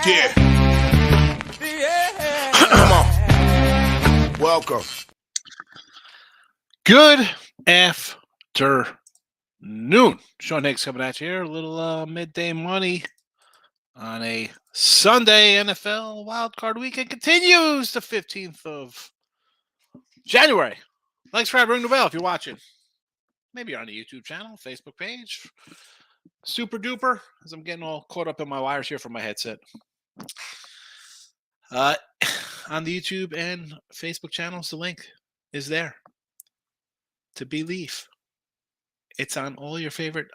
Yeah. Come on. Welcome. Good afternoon. Sean Higgs coming at you here. A little midday money on a Sunday. NFL wildcard weekend continues the 15th of January. Like, subscribe, ring the bell if you're watching. Maybe you're on the YouTube channel, Facebook page. Super duper, as I'm getting all caught up in my wires here from my headset. On the YouTube and Facebook channels, the link is there. To believe. It's on all your favorite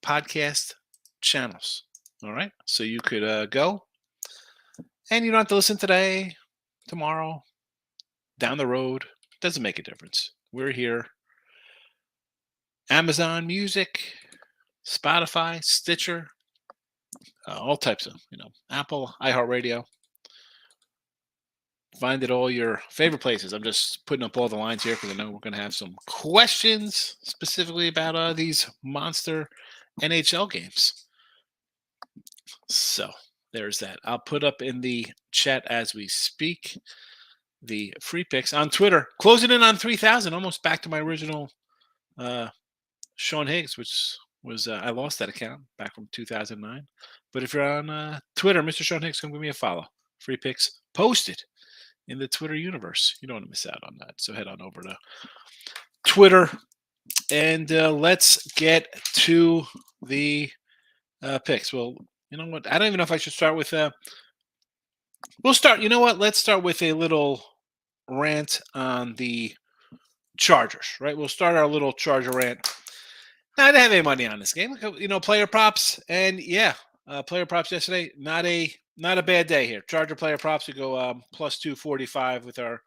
podcast channels. All right. So you could go and you don't have to listen today, tomorrow, down the road. Doesn't make a difference. We're here. Amazon Music, Spotify, Stitcher, all types of, Apple, iHeartRadio. Find it all your favorite places. I'm just putting up all the lines here because I know we're going to have some questions specifically about these monster NHL games. So there's that. I'll put up in the chat as we speak the free picks on Twitter. Closing in on 3,000, almost back to my original Sean Higgs, which was I lost that account back from 2009. But if you're on Twitter, Mr. Sean Higgs, come give me a follow. Free picks posted in the Twitter universe. You don't want to miss out on that. So head on over to Twitter and let's get to the picks. Well, you know what? I don't even know if I should start with we'll start. You know what? Let's start with a little rant on the Chargers, right? We'll start our little Charger rant. Now, I didn't have any money on this game. Player props. And yeah, player props yesterday. Not a bad day here. Charger player props, we go plus 245 with our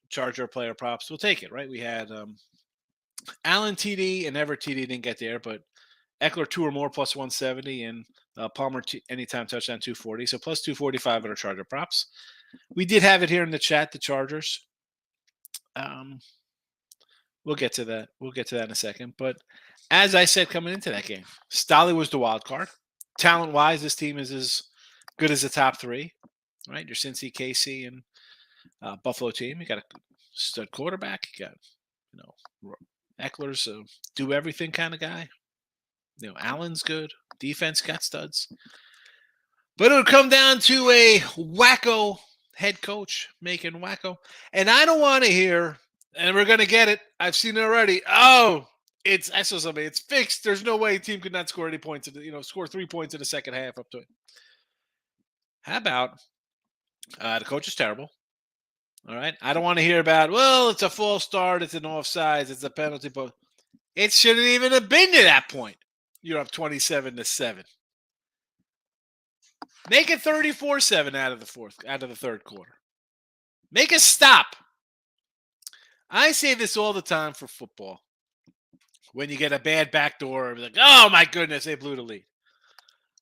Charger player props. We'll take it, right? We had Allen TD and Everett TD didn't get there, but Eckler 2 or more plus 170 and Palmer anytime touchdown 240. So plus 245 at our Charger props. We did have it here in the chat, the Chargers. We'll get to that. We'll get to that in a second. But as I said coming into that game, Stolly was the wild card. Talent-wise, this team is as good as the top three, right? Your Cincy, KC, and Buffalo team. You got a stud quarterback. You got, Eckler's a do-everything kind of guy. Allen's good. Defense got studs. But it would come down to a wacko head coach making wacko. And I don't want to hear, and we're going to get it. I've seen it already. Oh, I saw something. It's fixed. There's no way a team could not score any points. Score 3 points in the second half up to it. How about the coach is terrible? All right. I don't want to hear about, well, it's a false start. It's an offsides. It's a penalty. But it shouldn't even have been to that point. You're up 27-7. Make it 34-7 out of the third quarter. Make a stop. I say this all the time for football. When you get a bad backdoor, like, oh my goodness, they blew the lead.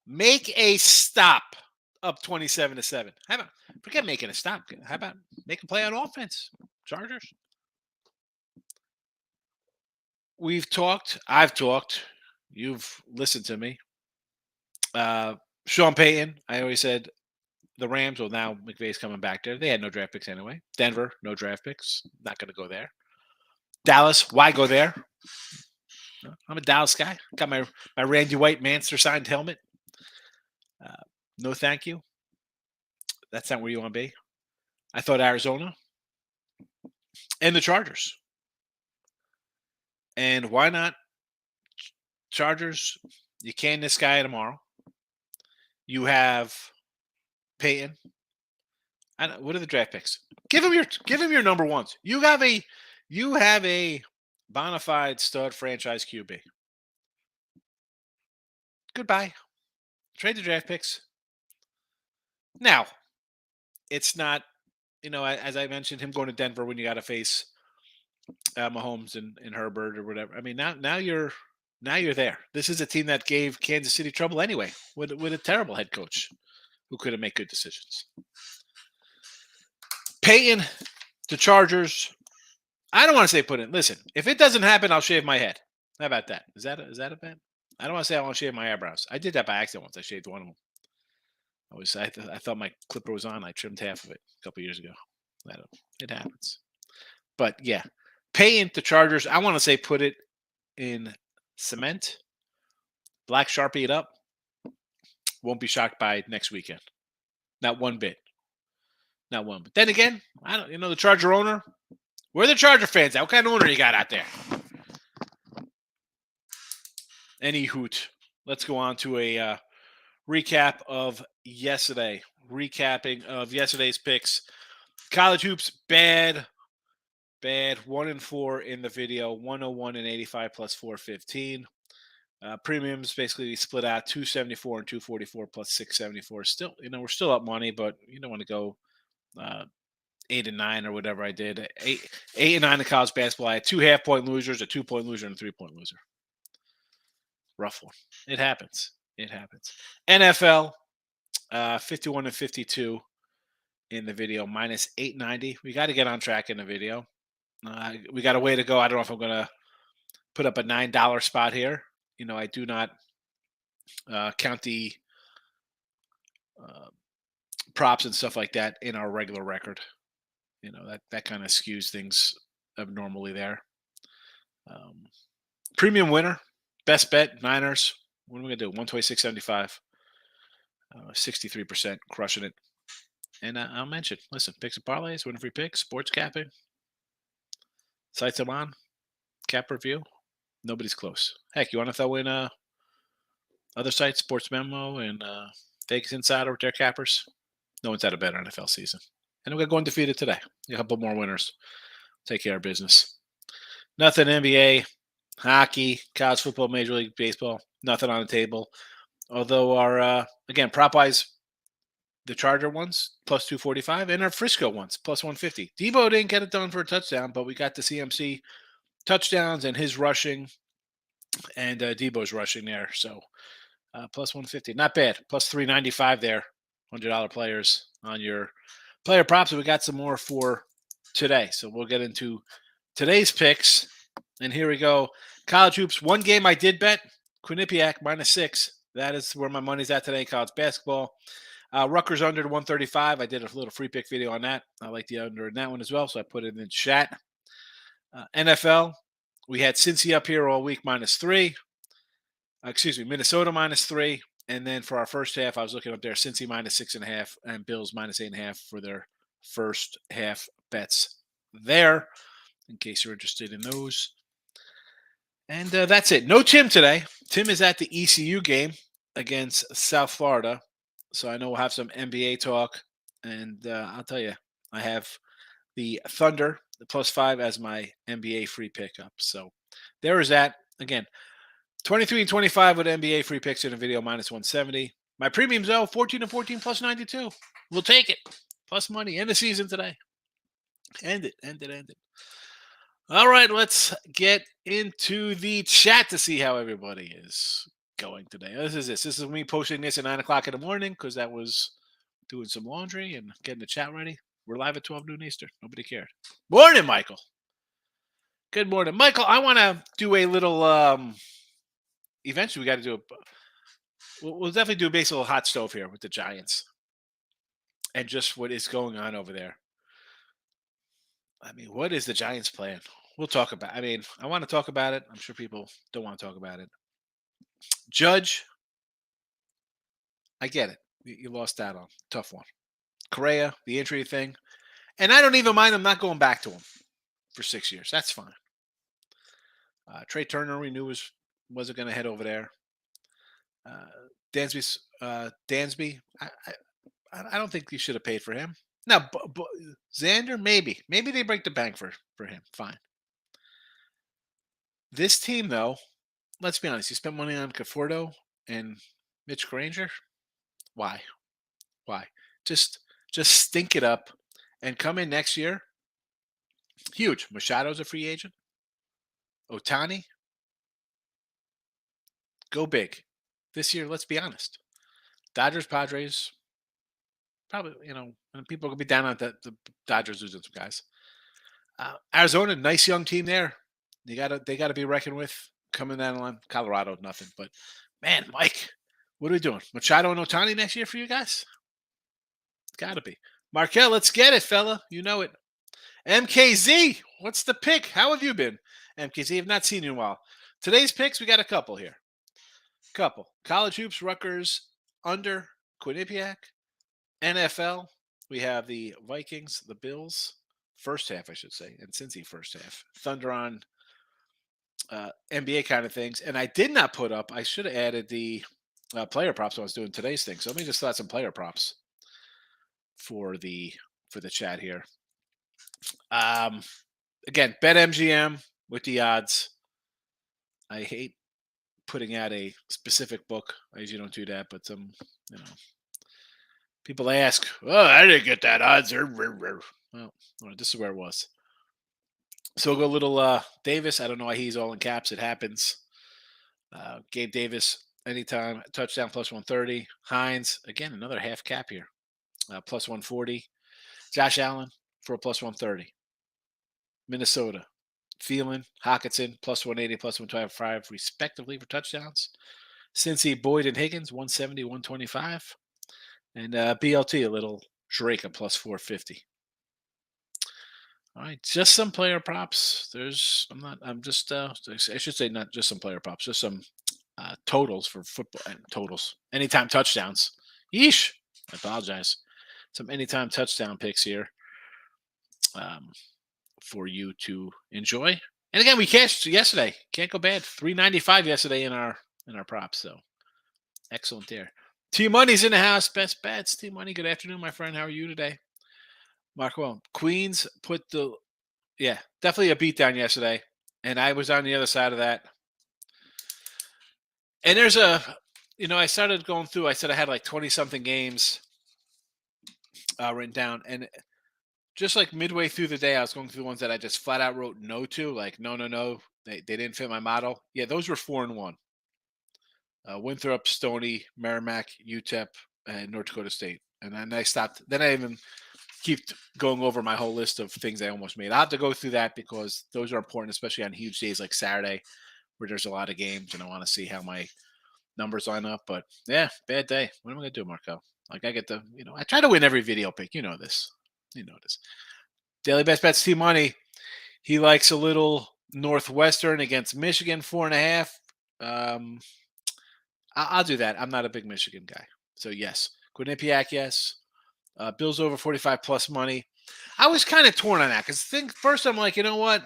Make a stop up 27-7. How about forget making a stop? How about make a play on offense? Chargers. We've talked. I've talked. You've listened to me. Sean Payton, I always said the Rams, well, now McVay's coming back there. They had no draft picks anyway. Denver, no draft picks. Not going to go there. Dallas, why go there? I'm a Dallas guy. Got my Randy White Manster signed helmet. No, thank you. That's not where you want to be. I thought Arizona and the Chargers. And why not Chargers? You can this guy tomorrow. You have Peyton. What are the draft picks? Give him your number ones. You have a bona fide stud franchise QB. Goodbye. Trade the draft picks. Now, it's not, as I mentioned, him going to Denver when you got to face Mahomes and Herbert or whatever. I mean, now you're there. This is a team that gave Kansas City trouble anyway with a terrible head coach who couldn't make good decisions. Peyton, the Chargers. I don't want to say put in. Listen, if it doesn't happen, I'll shave my head. How about that? Is that a bet? I don't want to say I want to shave my eyebrows. I did that by accident once. I shaved one of them. I thought my clipper was on. I trimmed half of it a couple years ago. It happens. But yeah, paint the Chargers. I want to say put it in cement, black Sharpie it up. Won't be shocked by next weekend. Not one bit. Not one. But then again, I don't. The Charger owner. Where are the Charger fans at? What kind of owner you got out there? Any hoot. Let's go on to a recap of yesterday. Recapping of yesterday's picks. College hoops, bad. 1-4 in the video. 101 and 85 plus 415. Premiums basically split out 274 and 244 plus 674. Still, we're still up money, but you don't want to go 8 and 9 or whatever I did. 8 and 9 in college basketball. I had 2 half-point losers, a 2-point loser, and a 3-point loser. Rough one. It happens. NFL, 51 and 52 in the video, minus 890. We got to get on track in the video. We got a way to go. I don't know if I'm going to put up a $9 spot here. I do not count the props and stuff like that in our regular record. That kind of skews things abnormally there. Premium winner, best bet, Niners. What are we going to do? 126.75. 63%, crushing it. And I'll mention, listen, picks and parlays, winning free picks, sports capping. Sites I'm on, cap review. Nobody's close. Heck, you want to throw in other sites, Sports Memo and Vegas Insider with their cappers? No one's had a better NFL season. And we're going to go undefeated today. A couple more winners. Take care of business. Nothing NBA, hockey, college football, Major League Baseball. Nothing on the table. Although our, again, prop-wise, the Charger ones, plus 245, and our Frisco ones, plus 150. Debo didn't get it done for a touchdown, but we got the CMC touchdowns and his rushing, and Debo's rushing there. So plus 150, not bad. Plus 395 there, $100 players on your player props. And we got some more for today. So we'll get into today's picks. And here we go. College hoops. One game I did bet, Quinnipiac minus 6. That is where my money's at today, college basketball. Rutgers under to 135. I did a little free pick video on that. I like the under in that one as well, so I put it in chat. NFL, we had Cincy up here all week minus 3. Minnesota minus 3. And then for our first half, I was looking up there, Cincy minus 6.5 and Bills minus 8.5 for their first half bets there, in case you're interested in those. And that's it. No Tim today. Tim is at the ECU game against South Florida. So I know we'll have some NBA talk. And I'll tell you, I have the Thunder, the +5 as my NBA free pickup. So there is that. Again, 23 and 25 with NBA free picks in a video, minus 170. My premiums, though, 14 and 14 plus 92. We'll take it. Plus money. End the season today. End it. All right, let's get into the chat to see how everybody is going today. This is me posting this at 9 o'clock in the morning because that was doing some laundry and getting the chat ready. We're live at 12 noon Eastern. Nobody cared. Morning, Michael. Good morning, Michael. I want to do a little. Eventually, we got to do we'll definitely do a baseball hot stove here with the Giants and just what is going on over there. I mean, what is the Giants' plan? We'll talk about. I want to talk about it. I'm sure people don't want to talk about it. Judge, I get it. You lost that on. Tough one. Correa, the injury thing. And I don't even mind them not going back to him for 6 years. That's fine. Trey Turner, we knew wasn't going to head over there. Dansby, I don't think you should have paid for him. Now, Xander, maybe they break the bank for him. Fine. This team, though, let's be honest. You spent money on Conforto and Mitch Granger. Why? Just stink it up and come in next year. Huge. Machado's a free agent. Ohtani. Go big. This year, let's be honest. Dodgers, Padres. Probably, and people are going to be down on the Dodgers losing some guys. Arizona, nice young team there. They got to be reckoned with coming down the line. Colorado, nothing. But, man, Mike, what are we doing? Machado and Ohtani next year for you guys? got to be. Markel, let's get it, fella. You know it. MKZ, what's the pick? How have you been? MKZ, have not seen you in a while. Today's picks, we got a couple here. Couple. College hoops, Rutgers, under, Quinnipiac. NFL, we have the Vikings, the Bills, first half, I should say, and Cincy first half. Thunder on NBA kind of things. And I did not put up, I should have added the player props when I was doing today's thing. So let me just throw some player props for the chat here. Again, bet MGM with the odds. I hate putting out a specific book. I usually don't do that, but some, people ask, "Oh, I didn't get that odds." Well, this is where it was. So we'll go a little Davis. I don't know why he's all in caps. It happens. Gabe Davis, anytime touchdown plus 130. Hines, again, another half cap here, plus 140. Josh Allen for a plus 130. Minnesota, Thielen, Hawkinson, plus 180, plus 125, respectively for touchdowns. Cincy, Boyd, and Higgins, 170, 125. And BLT, a little Drake, a plus 450. All right, just some player props. I should say not just some player props, just some totals for football and totals. Anytime touchdowns. Yeesh. I apologize. Some anytime touchdown picks here for you to enjoy. And again, we cashed yesterday. Can't go bad. $395 yesterday in our props. So excellent there. T Money's in the house. Best bets. T Money. Good afternoon, my friend. How are you today? Mark Well. Queens put definitely a beatdown yesterday. And I was on the other side of that. And there's I started going through, I said I had like 20 something games written down. And just like midway through the day, I was going through the ones that I just flat out wrote no to, like, no. They didn't fit my model. Yeah, those were 4-1. Winthrop, Stony, Merrimack, UTEP, and North Dakota State. And then I stopped. Then I even keep going over my whole list of things I almost made. I'll have to go through that because those are important, especially on huge days like Saturday where there's a lot of games and I want to see how my numbers line up. But yeah, bad day. What am I going to do, Marco? Like I get I try to win every video pick. You know this. Daily Best Bets T Money. He likes a little Northwestern against Michigan, 4.5. I'll do that. I'm not a big Michigan guy. So yes. Quinnipiac, yes. Bills over 45 plus money. I was kind of torn on that because first I'm like, you know what?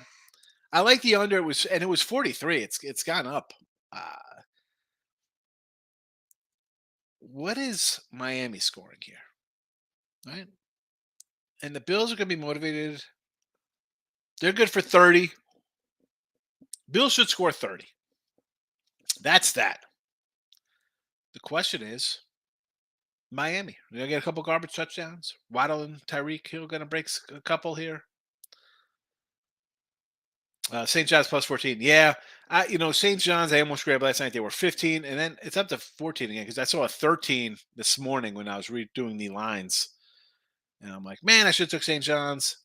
I like the under. It was 43. It's gone up. What is Miami scoring here? Right? And the Bills are going to be motivated. They're good for 30. Bills should score 30. That's that. The question is, Miami. They're going to get a couple garbage touchdowns. Waddle and Tyreek Hill going to break a couple here. St. John's plus 14. Yeah. St. John's, I almost grabbed last night. They were 15, and then it's up to 14 again because I saw a 13 this morning when I was redoing the lines. And I'm like, man, I should have took St. John's.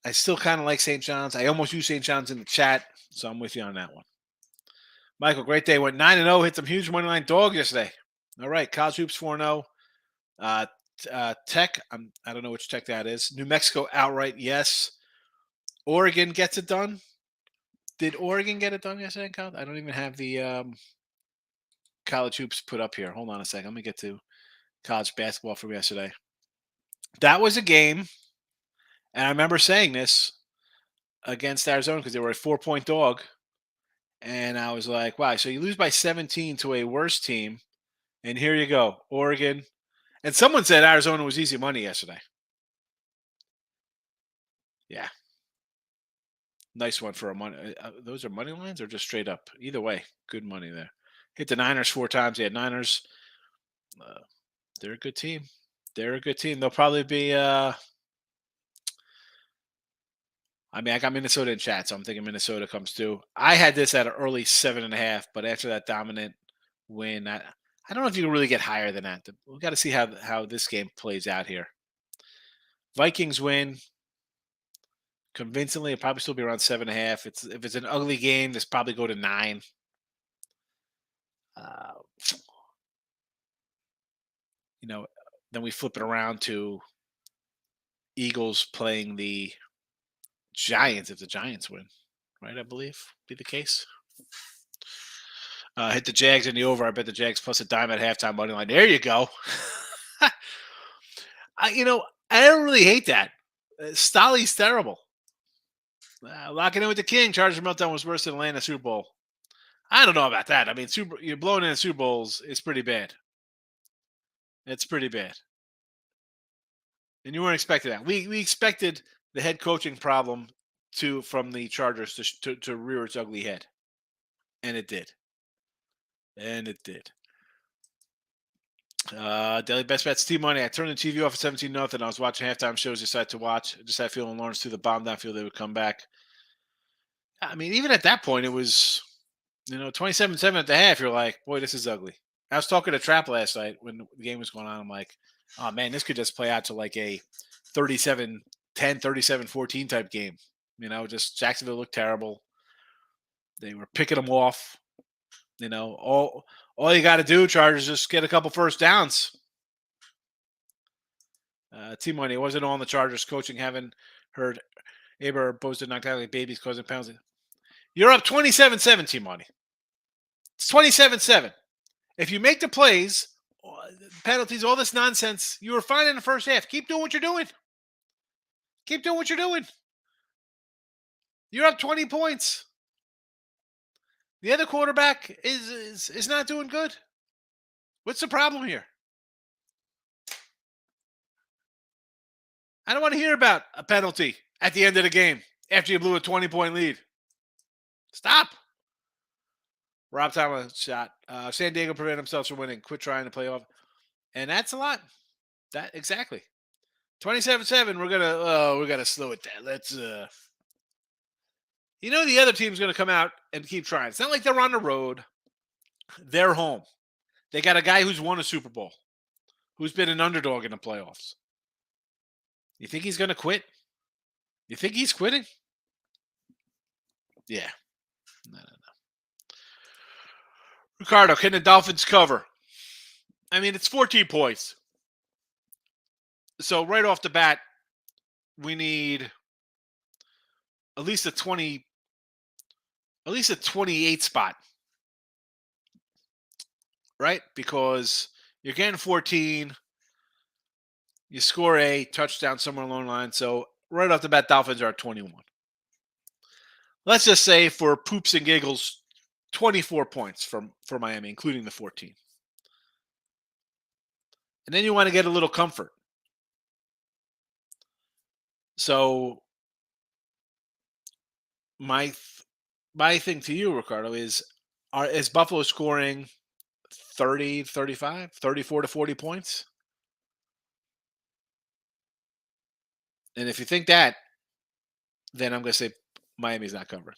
I still kind of like St. John's. I almost used St. John's in the chat, so I'm with you on that one. Michael, great day. Went 9-0, hit some huge money line dog yesterday. All right, college hoops 4-0. Tech, I don't know which Tech that is. New Mexico outright, yes. Oregon gets it done. Did Oregon get it done yesterday? I don't even have the college hoops put up here. Hold on a second. Let me get to college basketball from yesterday. That was a game, and I remember saying this against Arizona because they were a 4-point dog. And I was like, wow, so you lose by 17 to a worse team. And here you go, Oregon. And someone said Arizona was easy money yesterday. Yeah. Nice one for a money. Those are money lines or just straight up? Either way, good money there. Hit the Niners 4 times. They had Niners. They're a good team. They'll probably be I got Minnesota in chat, so I'm thinking Minnesota comes through. I had this at an early 7.5, but after that dominant win, I don't know if you can really get higher than that. We've got to see how this game plays out here. Vikings win convincingly. It'll probably still be around 7.5. If it's an ugly game, this probably go to 9. Then we flip it around to Eagles playing the Giants if the Giants win, right? I believe be the case. Hit the Jags in the over. I bet the Jags plus a dime at halftime money line. There you go. I don't really hate that. Stolly's terrible. Locking in with the King. Chargers meltdown was worse than Atlanta Super Bowl. I don't know about that. I mean, you're blowing in Super Bowls. It's pretty bad. It's pretty bad. And you weren't expecting that. We expected the head coaching problem from the Chargers to rear its ugly head, and it did. And it did. Daily best bets, T money. I turned the TV off at 17-0. I was watching halftime shows. Decided to watch. Just had feeling Lawrence threw the bomb downfield. They would come back. I mean, even at that point, it was 27-7 at the half. You're like, boy, this is ugly. I was talking to Trap last night when the game was going on. I'm like, oh man, this could just play out to like a 37-10, 37-14 type game. Just Jacksonville looked terrible. They were picking them off. All you got to do, Chargers, just get a couple first downs. Team money wasn't on the Chargers coaching. Haven't heard Aber boasted knocked out like babies causing penalties. You're up 27-7, Team money. It's 27-7. If you make the plays, penalties, all this nonsense, you were fine in the first half. Keep doing what you're doing. Keep doing what you're doing. You're up 20 points. The other quarterback is not doing good. What's the problem here? I don't want to hear about a penalty at the end of the game after you blew a 20-point lead. Stop. Rob Thomas shot. San Diego prevented themselves from winning. Quit trying to play off. And that's a lot. That exactly. 27-7. We're gonna slow it down. Let's the other team's gonna come out and keep trying. It's not like they're on the road. They're home. They got a guy who's won a Super Bowl, who's been an underdog in the playoffs. You think he's gonna quit? You think he's quitting? Yeah. No. Ricardo, can the Dolphins cover? I mean, it's 14 points. So right off the bat, we need at least a 28 spot. Right? Because you're getting 14. You score a touchdown somewhere along the line. So right off the bat, Dolphins are at 21. Let's just say for poops and giggles, 24 points for Miami, including the 14. And then you want to get a little comfort. So my thing to you, Ricardo, is Buffalo scoring 30, 35, 34 to 40 points? And if you think that, then I'm going to say Miami's not covering.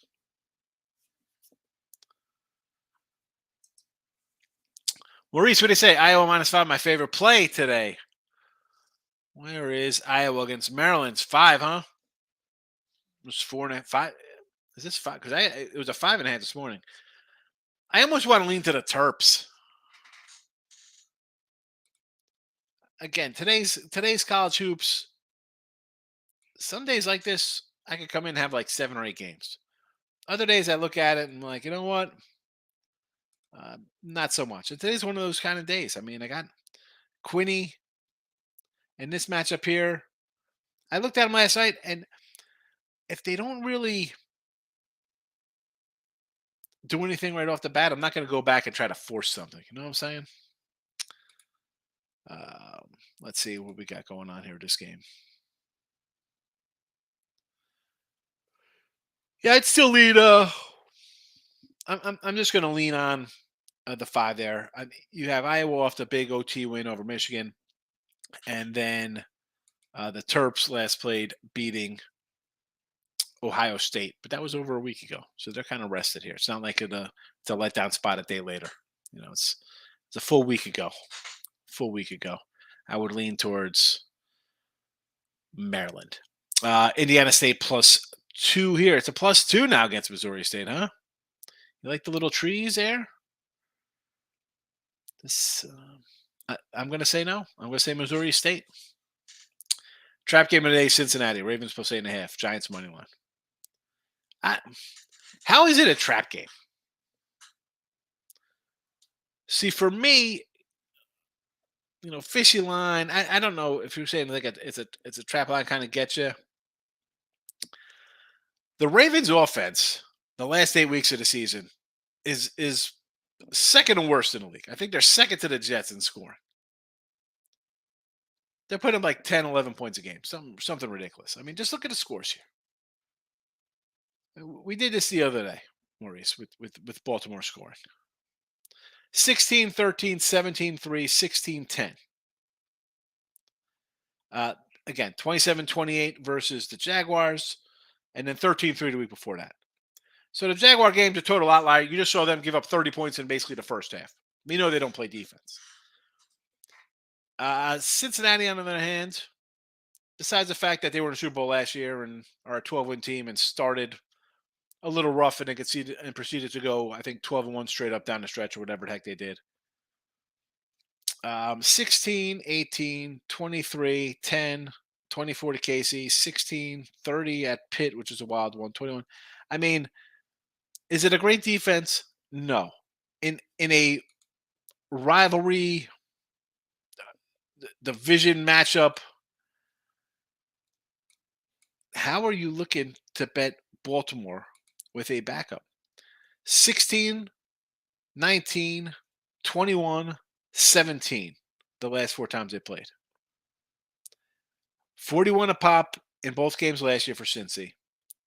Maurice, what do you say? Iowa -5, my favorite play today. Where is Iowa against Maryland? It's 5, huh? It was 4.5, 5. Is this 5? Because it was a 5.5 this morning. I almost want to lean to the Terps. Again, today's college hoops. Some days like this, I could come in and have like 7 or 8 games. Other days I look at it and I'm like, you know what? Not so much. And today's one of those kind of days. I mean, I got Quinny in this matchup here. I looked at him last night, and if they don't really do anything right off the bat, I'm not going to go back and try to force something. You know what I'm saying? Let's see what we got going on here with this game. Yeah, I'd still lean. I'm just going to lean on the 5 there. You have Iowa off the big OT win over Michigan, and then the Terps last played beating Ohio State, but that was over a week ago, so they're kind of rested here. It's not like it's a letdown spot a day later. It's a full week ago. I would lean towards Maryland. Indiana State +2 here. It's a +2 now against Missouri State, huh? You like the little trees there? This I'm going to say no. I'm going to say Missouri State. Trap game of the day, Cincinnati. Ravens plus 8.5. Giants money line. How is it a trap game? See, for me, fishy line. I don't know if you're saying like it's a trap line kind of gets you. The Ravens offense, the last 8 weeks of the season, is second and worst in the league. I think they're second to the Jets in scoring. They're putting like 10, 11 points a game. Something ridiculous. I mean, just look at the scores here. We did this the other day, Maurice, with Baltimore scoring. 16-13, 17-3, 16-10. Again, 27-28 versus the Jaguars, and then 13-3 the week before that. So the Jaguar game's a total outlier. You just saw them give up 30 points in basically the first half. We know they don't play defense. Cincinnati, on the other hand, besides the fact that they were in the Super Bowl last year and are a 12-win team and started a little rough and proceeded to go, I think, 12-1 straight up down the stretch or whatever the heck they did. 16, 18, 23, 10, 24 to Casey, 16, 30 at Pitt, which is a wild one, 21. I mean, is it a great defense? No. In a rivalry division matchup, how are you looking to bet Baltimore with a backup? 16, 19, 21, 17 the last 4 times they played. 41 a pop in both games last year for Cincy.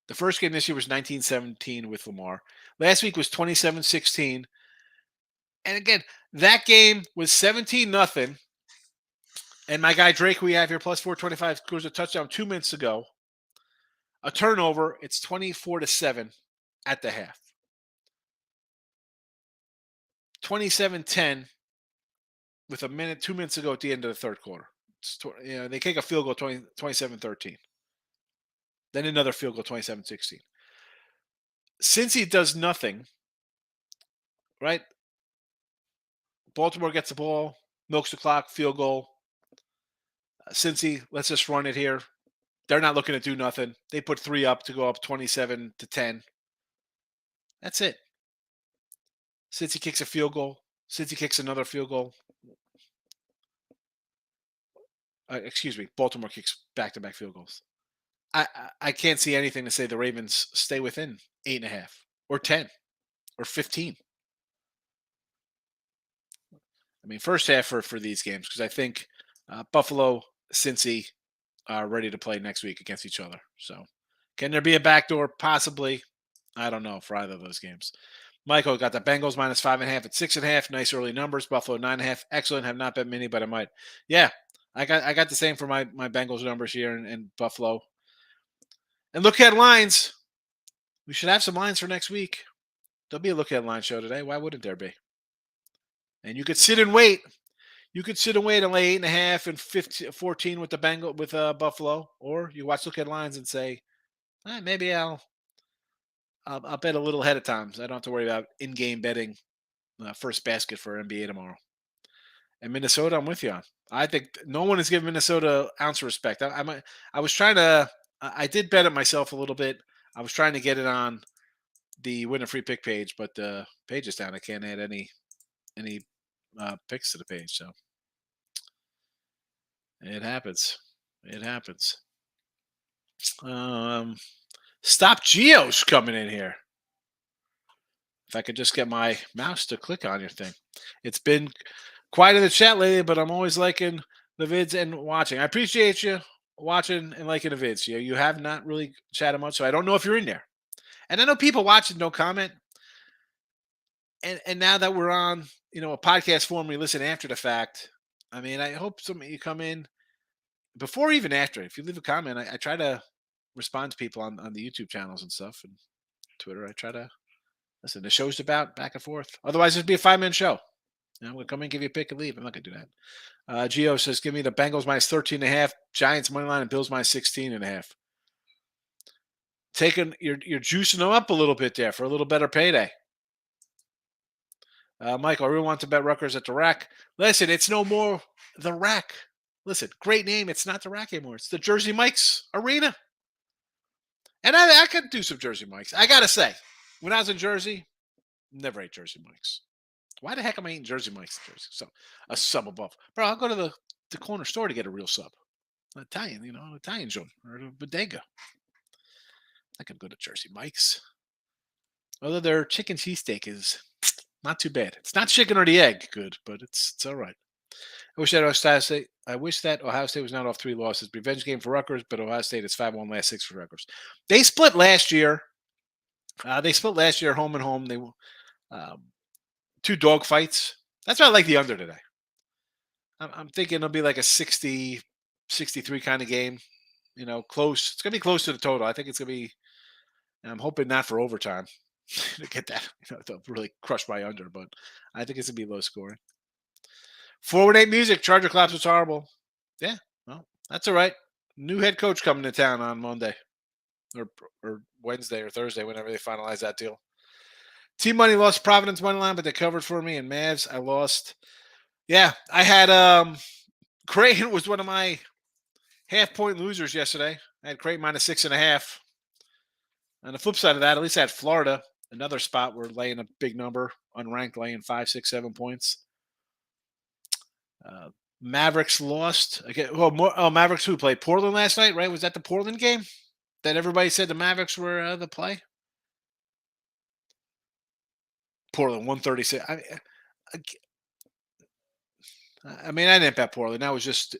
The first game this year was 19-17 with Lamar. Last week was 27-16. And again, that game was 17-0. And my guy Drake, we have here, plus 425, scores a touchdown 2 minutes ago. A turnover, it's 24-7 at the half. 27-10 with 2 minutes ago at the end of the third quarter. They kick a field goal 27-13. Then another field goal 27-16. Since he does nothing, right? Baltimore gets the ball, milks the clock, field goal. Cincy, let's just run it here. They're not looking to do nothing. They put 3 up to go up 27-10. That's it. Cincy kicks a field goal. Cincy kicks another field goal. Baltimore kicks back-to-back field goals. I can't see anything to say the Ravens stay within 8.5 or 10 or 15. I mean, first half for these games, because I think Buffalo, Cincy are ready to play next week against each other. So can there be a backdoor? Possibly. I don't know for either of those games. Michael got the Bengals minus 5.5 at 6.5. Nice early numbers. Buffalo 9.5. Excellent. Have not bet many, but I might. Yeah, I got the same for my Bengals numbers here in Buffalo. And look at lines. We should have some lines for next week. There'll be a look at line show today. Why wouldn't there be? And you could sit and wait. You could sit and wait and lay 8.5 and 15, 14 with the Buffalo, or you watch look at lines and say, maybe I'll bet a little ahead of time, so I don't have to worry about in-game betting first basket for NBA tomorrow. And Minnesota, I'm with you on. I think no one has given Minnesota an ounce of respect. I was trying to. I did bet it myself a little bit. I was trying to get it on the win a free pick page, but the page is down. I can't add any picks to the page. So it happens. It happens. Stop Geo's coming in here. If I could just get my mouse to click on your thing. It's been quiet in the chat lately, but I'm always liking the vids and watching. I appreciate you watching and liking the vids. You have not really chatted much, so I don't know if you're in there. And I know people watching don't comment. And now that we're on, a podcast form, we listen after the fact. I mean, I hope some of you come in before or even after. If you leave a comment, I try to respond to people on the YouTube channels and stuff and Twitter. I try to listen. The show's about back and forth. Otherwise, it'd be a 5-minute show. I'm going to come in, give you a pick and leave. I'm not going to do that. Gio says, give me the Bengals minus 13.5, Giants money line, and Bills minus 16.5. You're juicing them up a little bit there for a little better payday. Michael, I really want to bet Rutgers at the Rack. Listen, it's no more the Rack. Listen, great name. It's not the Rack anymore. It's the Jersey Mike's Arena. And I could do some Jersey Mike's. I got to say, when I was in Jersey, never ate Jersey Mike's. Why the heck am I eating Jersey Mike's in Jersey? So a sub above. Bro, I'll go to the corner store to get a real sub. Italian, Italian joint or a bodega. I could go to Jersey Mike's. Although their chicken cheesesteak is not too bad. It's not chicken or the egg good, but it's all right. I wish that Ohio State was not off 3 losses. Revenge game for Rutgers, but Ohio State is 5-1 last 6 for Rutgers. They split last year. Home and home. They 2 dog fights. That's why I like the under today. I'm thinking it'll be like a 60, 63 kind of game. Close. It's going to be close to the total. I think it's going to be, I'm hoping not for overtime to get that, to really crush my under, but I think it's going to be low scoring. 418 Music, Charger Collapse was horrible. Yeah, well, that's all right. New head coach coming to town on Monday or Wednesday or Thursday, whenever they finalize that deal. T-Money lost Providence money line, but they covered for me. And Mavs, I lost. Yeah, I had Creighton was one of my half-point losers yesterday. I had Creighton minus 6.5. On the flip side of that, at least I had Florida, another spot where laying a big number, unranked, laying 5, 6, 7 points. Mavericks lost. Okay, Mavericks who played Portland last night, right? Was that the Portland game that everybody said the Mavericks were the play? Portland 136. I mean, I didn't bet Portland. That was just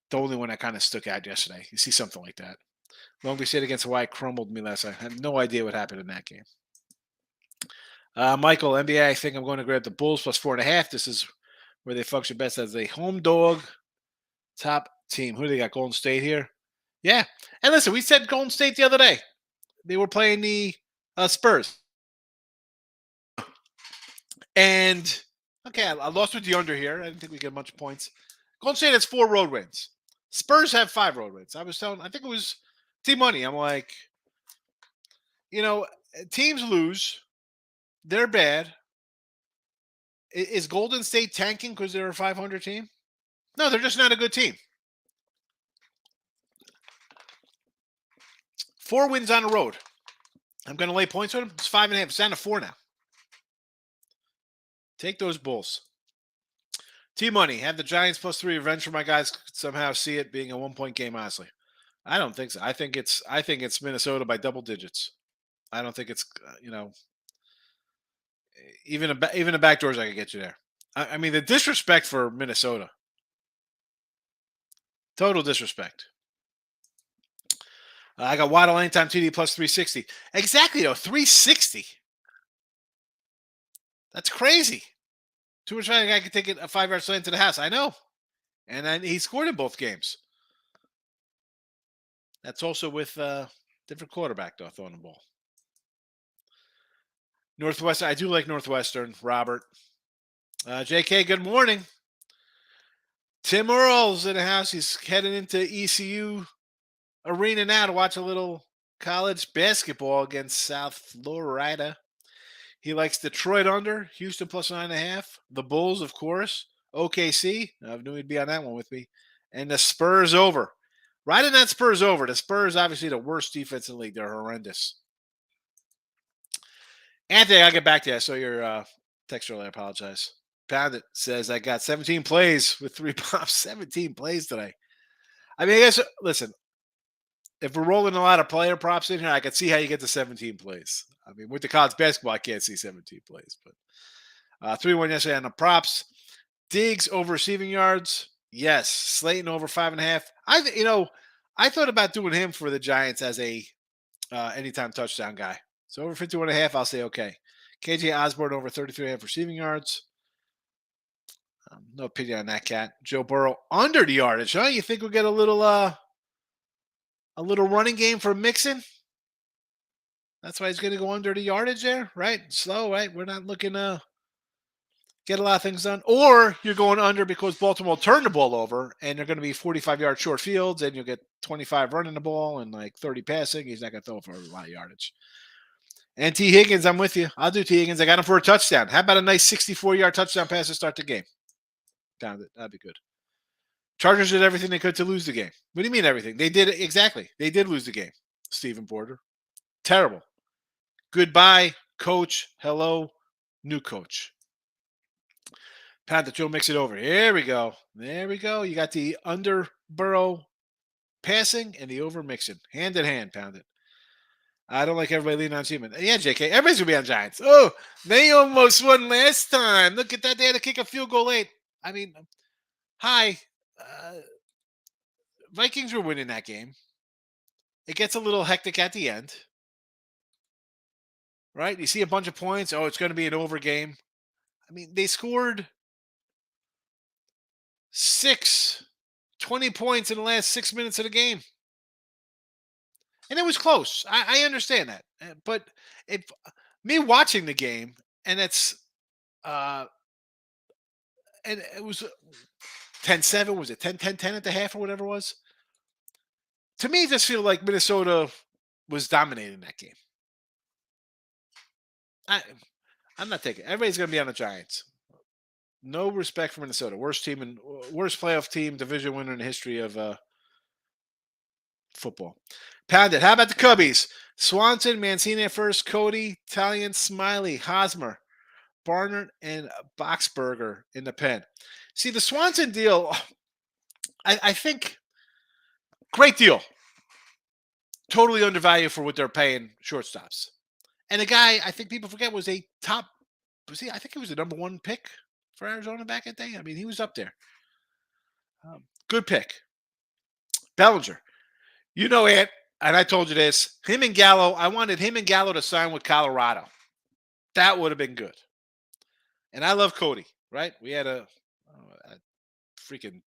the only one that kind of stuck out yesterday. You see something like that. Long Beach State against Hawaii crumbled me last night. I have no idea what happened in that game. Michael, NBA, I think I'm going to grab the Bulls plus 4.5. This is where they function best as a home dog top team. Who do they got? Golden State here? Yeah. And listen, we said Golden State the other day. They were playing the Spurs. And, okay, I lost with the under here. I didn't think we get a bunch of points. Golden State has 4 road wins. Spurs have 5 road wins. I think it was T-Money. I'm like, teams lose. They're bad. Is Golden State tanking because they're a 500 team? No, they're just not a good team. 4 wins on the road. I'm going to lay points on them. It's 5.5. It's down to 4 now. Take those Bulls. T-Money. Have the Giants plus 3 revenge for my guys. Somehow see it being a 1-point game, honestly. I don't think so. I think it's Minnesota by double digits. I don't think it's, even the backdoors I could get you there. I mean, the disrespect for Minnesota. Total disrespect. I got Waddle anytime TD plus 360. Exactly, though. 360. That's crazy. Too much fun. I could take it a 5-yard slant to the house. I know. And then he scored in both games. That's also with different quarterback, though, throwing the ball. Northwestern. I do like Northwestern. Robert. JK, good morning. Tim Earls in the house. He's heading into ECU Arena now to watch a little college basketball against South Florida. He likes Detroit under, Houston plus 9.5, the Bulls, of course, OKC. I knew he'd be on that one with me, and the Spurs over. Riding that Spurs over. The Spurs, obviously, the worst defense in the league. They're horrendous. Anthony, I'll get back to you. I saw your text earlier. I apologize. Pound it says I got 17 plays with 3 pops. 17 plays today. I mean, I guess, listen, if we're rolling a lot of player props in here, I can see how you get to 17 plays. I mean, with the college basketball, I can't see 17 plays. But 3-1 yesterday on the props. Diggs over receiving yards. Yes. Slayton over 5.5. I thought about doing him for the Giants as a anytime touchdown guy. So over 51.5, I'll say okay. KJ Osborne over 33.5 receiving yards. No opinion on that cat. Joe Burrow under the yardage. Huh? You think we'll get a little running game for Mixon? That's why he's going to go under the yardage there, right? Slow, right? We're not looking to get a lot of things done. Or you're going under because Baltimore turned the ball over and they're going to be 45-yard short fields and you'll get 25 running the ball and like 30 passing. He's not going to throw for a lot of yardage. And T. Higgins, I'm with you. I'll do T. Higgins. I got him for a touchdown. How about a nice 64-yard touchdown pass to start the game? Pound it. That'd be good. Chargers did everything they could to lose the game. What do you mean everything? They did it exactly. They did lose the game. Stephen Porter. Terrible. Goodbye, coach. Hello, new coach. Pound it. Joe, mix it over. Here we go. There we go. You got the under Burrow passing and the over mixing. Hand in hand, pound it. I don't like everybody leaning on Seaman. Yeah, JK. Everybody's going to be on Giants. Oh, they almost won last time. Look at that. They had to kick a field goal late. I mean, hi. Vikings were winning that game. It gets a little hectic at the end. Right? You see a bunch of points. Oh, it's going to be an over game. I mean, they scored 20 points in the last 6 minutes of the game. And it was close. I understand that. But if me watching the game, and it's and it was 10-7, was it 10-10-10 at the half or whatever it was? To me, it just feel like Minnesota was dominating that game. I'm not taking it. Everybody's going to be on the Giants. No respect for Minnesota. Worst team and worst playoff team, division winner in the history of football. Pound it. How about the Cubbies? Swanson, Mancini at first, Cody, Talion, Smiley, Hosmer, Barnard, and Boxberger in the pen. See, the Swanson deal, I think, great deal. Totally undervalued for what they're paying shortstops. And the guy, I think people forget, was I think he was the number one pick for Arizona back in the day. I mean, he was up there. Good pick. Bellinger. You know, Ant, and I told you this, him and Gallo, I wanted him and Gallo to sign with Colorado. That would have been good. And I love Cody, right? We had a freaking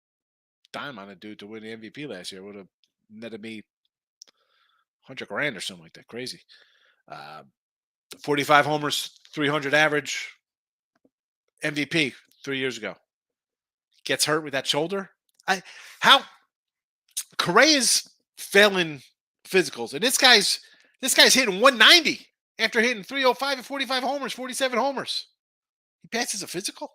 dime on a dude to win the MVP last year. It would have netted me 100 grand or something like that. Crazy. 45 homers, 300 average, MVP 3 years ago. Gets hurt with that shoulder. Correa's failing physicals, and this guy's hitting 190 after hitting 305 and 45 homers, 47 homers. He passes a physical.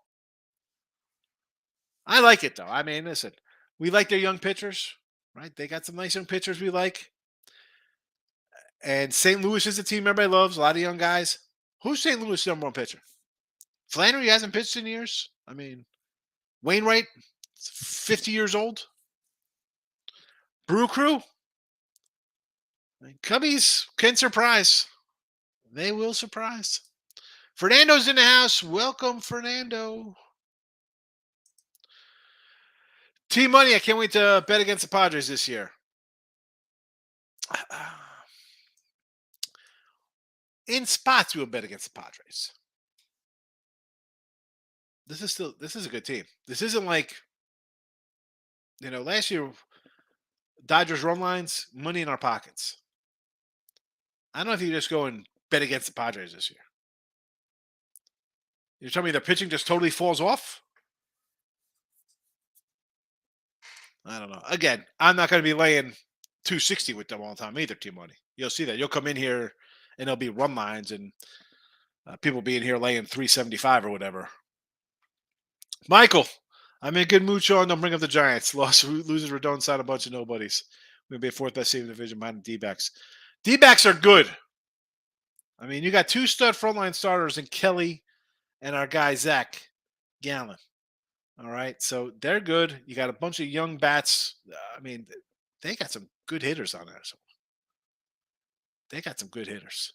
I like it though. I mean, listen, we like their young pitchers, right? They got some nice young pitchers we like. And St. Louis is a team everybody loves. A lot of young guys. Who's St. Louis' number one pitcher? Flannery hasn't pitched in years. I mean, Wainwright, 50 years old. Brew Crew. Cubbies can surprise. They will surprise. Fernando's in the house. Welcome, Fernando. Team Money, I can't wait to bet against the Padres this year. In spots, we'll bet against the Padres. This is a good team. This isn't like, last year, Dodgers run lines, money in our pockets. I don't know if you just go and bet against the Padres this year. You're telling me their pitching just totally falls off? I don't know. Again, I'm not going to be laying 260 with them all the time either, Team Money. You'll see that. You'll come in here and there'll be run lines and people being here laying 375 or whatever. Michael, I'm in good mood, Sean. Don't bring up the Giants. Losers, Rodon signed a bunch of nobodies. We're going to be a fourth best team in the division behind the D-backs. D-backs are good. I mean, you got two stud frontline starters in Kelly and our guy, Zach Gallen. All right, so they're good. You got a bunch of young bats. I mean, they got some good hitters on there. So they got some good hitters.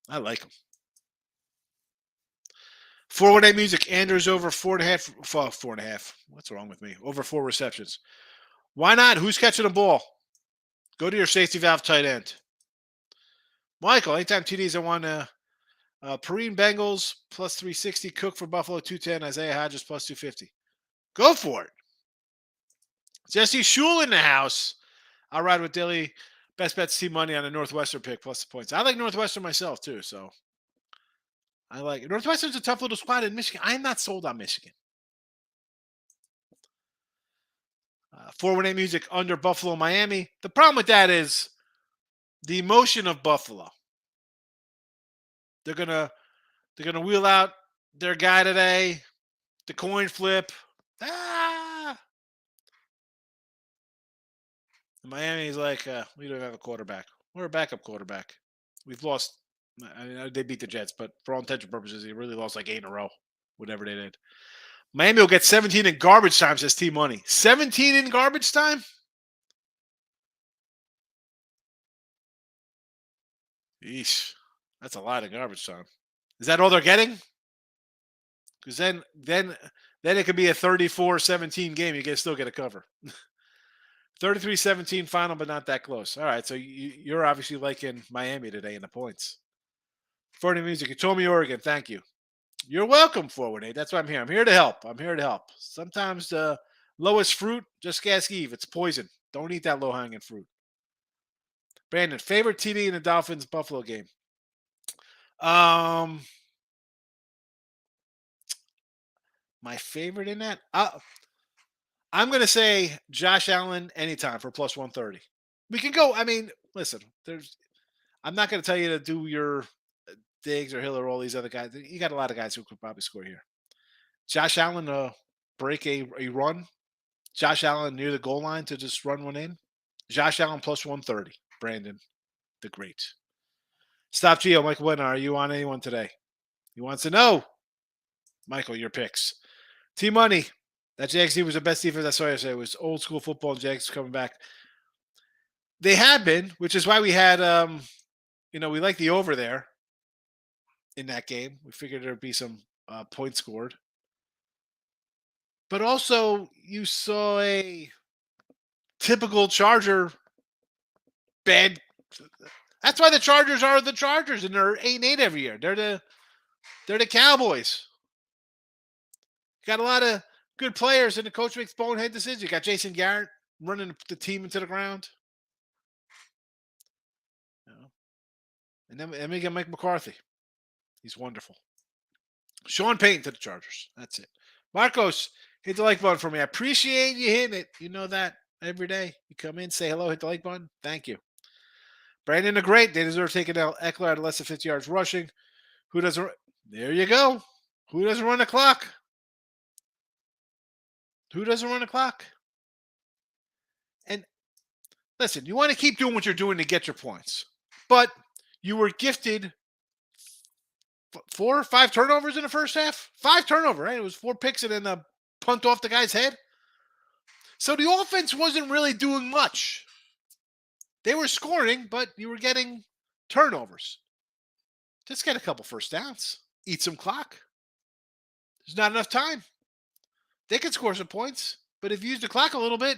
I like them. 418 music. Andrews over 4.5. 4.5. What's wrong with me? Over 4 receptions. Why not? Who's catching the ball? Go to your safety valve tight end. Michael, anytime TDs, I want Perrine Bengals plus 360. Cook for Buffalo 210. Isaiah Hodges plus 250. Go for it. Jesse Shule in the house. I'll ride with Dilly. Best bets team money on the Northwestern pick plus the points. I like Northwestern myself too, so I like it. Northwestern's a tough little spot in Michigan. I am not sold on Michigan. 418 music under Buffalo, Miami. The problem with that is the emotion of Buffalo. They're gonna wheel out their guy today. The coin flip. Ah! And Miami's like, we don't have a quarterback. We're a backup quarterback. We've lost. I mean, they beat the Jets, but for all intents and purposes, they really lost like 8 in a row, whatever they did. Miami will get 17 in garbage time, says T Money. 17 in garbage time? Eesh. That's a lot of garbage time. Is that all they're getting? Because then it could be a 34-17 game. You can still get a cover. 33-17 final, but not that close. All right, so you're obviously liking Miami today in the points. Forty Music, you told me Oregon. Thank you. You're welcome, Forward 8. That's why I'm here. I'm here to help. Sometimes the lowest fruit, just ask Eve. It's poison. Don't eat that low-hanging fruit. Brandon, favorite TD in the Dolphins-Buffalo game? My favorite in that? I'm going to say Josh Allen anytime for plus 130. We can go. I mean, listen, I'm not going to tell you to do your Diggs or Hill or all these other guys. You got a lot of guys who could probably score here. Josh Allen break a run. Josh Allen near the goal line to just run one in. Josh Allen plus 130. Brandon, the great. Stop Geo. Michael Wenner, are you on anyone today? He wants to know. Michael, your picks. T-Money. That Jags team was the best defense I saw yesterday. It was old school football and Jags coming back. They have been, which is why we had, we like the over there in that game. We figured there'd be some points scored. But also, you saw a typical Charger bad. That's why the Chargers are the Chargers, and they're 8-8 every year. They're the Cowboys. Got a lot of good players, and the coach makes bonehead decisions. You got Jason Garrett running the team into the ground. And then we got Mike McCarthy. He's wonderful. Sean Payton to the Chargers. That's it. Marcos, hit the like button for me. I appreciate you hitting it. You know that every day. You come in, say hello, hit the like button. Thank you. Brandon the Great. They deserve taking out Eckler at less than 50 yards rushing. Who doesn't? There you go. Who doesn't run the clock? Who doesn't run the clock? And listen, you want to keep doing what you're doing to get your points. But you were gifted 4 or 5 turnovers in the first half. 5 turnovers, right? It was 4 picks and then a punt off the guy's head. So the offense wasn't really doing much. They were scoring, but you were getting turnovers. Just get a couple first downs. Eat some clock. There's not enough time. They could score some points, but if you use the clock a little bit,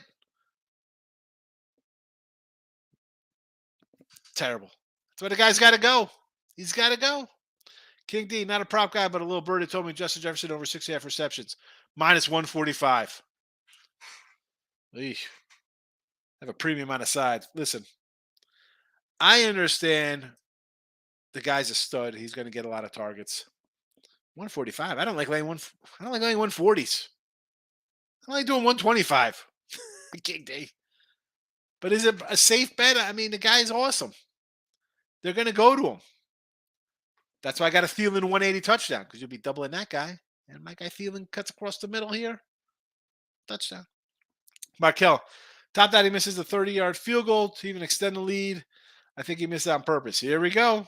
terrible. That's why the guy's got to go. He's got to go. King D, not a prop guy, but a little bird that told me Justin Jefferson over 6.5 receptions. Minus 145. Eesh. I have a premium on the side. Listen, I understand the guy's a stud. He's going to get a lot of targets. 145. I don't like laying 140s. I like doing 125. King D. But is it a safe bet? I mean, the guy's awesome. They're going to go to him. That's why I got a Thielen 180 touchdown, because you'll be doubling that guy. And my guy Thielen cuts across the middle here. Touchdown. Markel. Top that he misses the 30-yard field goal to even extend the lead. I think he missed it on purpose. Here we go.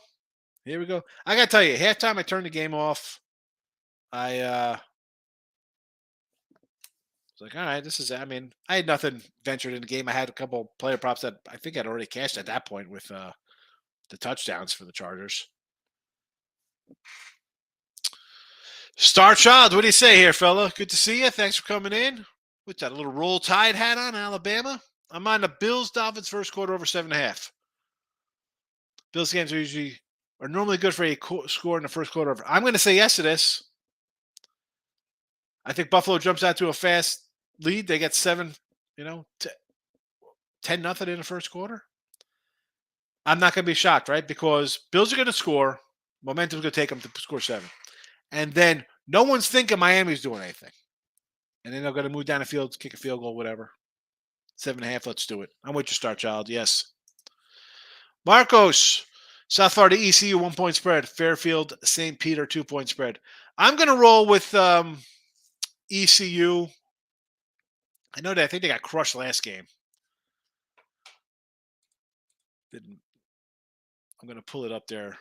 I got to tell you, halftime I turned the game off. I was like, all right, this is, I mean, I had nothing ventured in the game. I had a couple player props that I think I'd already cashed at that point with the touchdowns for the Chargers. Star Child, what do you say here, fella? Good to see you. Thanks for coming in. What's that, a little Roll Tide hat on, Alabama? I'm on the Bills-Dolphins first quarter over 7.5. Bills games are normally good for a score in the first quarter. I'm going to say yes to this. I think Buffalo jumps out to a fast lead. They get 10-0 in the first quarter. I'm not going to be shocked, right? Because Bills are going to score. Momentum's going to take them to score 7. And then no one's thinking Miami's doing anything. And then they're going to move down the field, kick a field goal, whatever. 7.5, let's do it. I'm with you, Star Child. Yes. Marcos, South Florida ECU 1 point spread. Fairfield St. Peter 2 point spread. I'm going to roll with ECU. I know that I think they got crushed last game. I'm going to pull it up their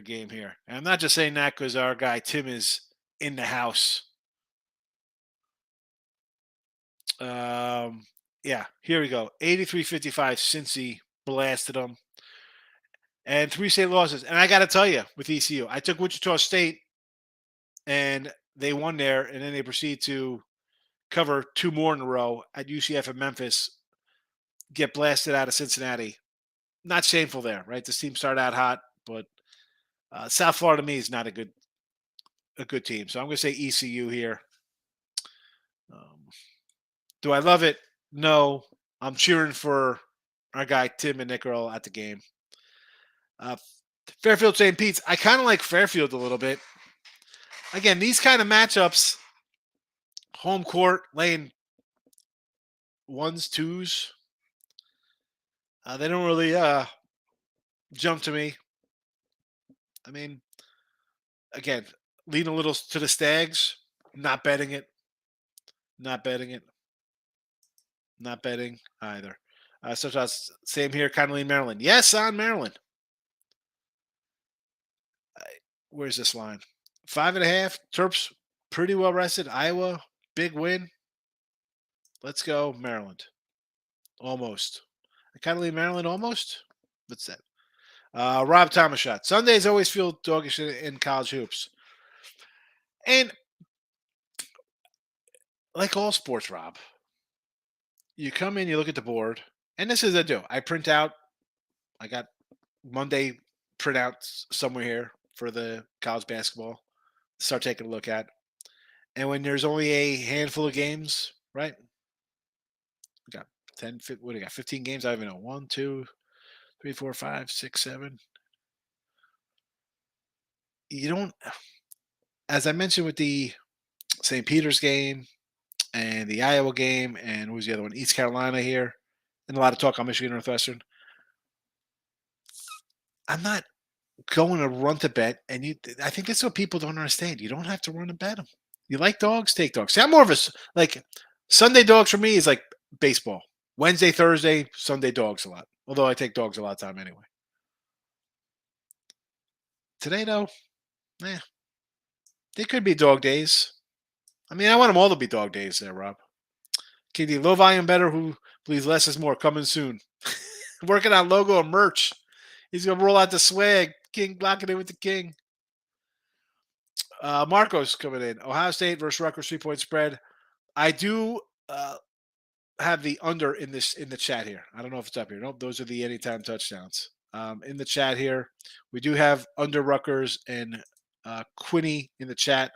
game here. And I'm not just saying that because our guy Tim is in the house. Yeah, here we go. 83-55. Cincy blasted them. And 3 state losses. And I got to tell you, with ECU, I took Wichita State, and they won there, and then they proceed to cover 2 more in a row at UCF and Memphis, get blasted out of Cincinnati. Not shameful there, right? This team started out hot, but South Florida to me is not a good team. So I'm going to say ECU here. Do I love it? No. I'm cheering for our guy Tim and Nick Earl at the game. Fairfield St. Pete's. I kind of like Fairfield a little bit. Again, these kind of matchups, home court, laying 1s, 2s, they don't really jump to me. I mean, again, lean a little to the Stags. Not betting it. Not betting it. Not betting either. Such as same here, kind of lean Maryland. Yes, on Maryland. Where's this line? 5.5. Terps pretty well rested. Iowa, big win. Let's go, Maryland. Almost. I kind of lean Maryland almost. What's that? Rob Thomas shot. Sundays always feel doggish in college hoops. And like all sports, Rob, you come in, you look at the board, and this is what I do. I print out. I got Monday printouts somewhere here for the college basketball. Start taking a look at. And when there's only a handful of games, right? We got 10, what do you got? 15 games? I don't even know. 1, 2, 3, 4, 5, 6, 7. You don't, as I mentioned with the St. Peter's game and the Iowa game, and what was the other one? East Carolina here, and a lot of talk on Michigan Northwestern. I'm not going to run to bet, and I think that's what people don't understand. You don't have to run to bet them. You like dogs, take dogs. See, I'm more of a like Sunday dogs for me is like baseball. Wednesday, Thursday, Sunday dogs a lot. Although I take dogs a lot of time anyway. Today though, they could be dog days. I mean, I want them all to be dog days there, Rob. KD, low volume better. Who believes less is more? Coming soon. Working on logo and merch. He's gonna roll out the swag. King blocking it with the king. Marcos coming in. Ohio State versus Rutgers 3-point spread. I do have the under in the chat here. I don't know if it's up here. Nope, those are the anytime touchdowns. In the chat here, we do have under Rutgers and Quinny in the chat.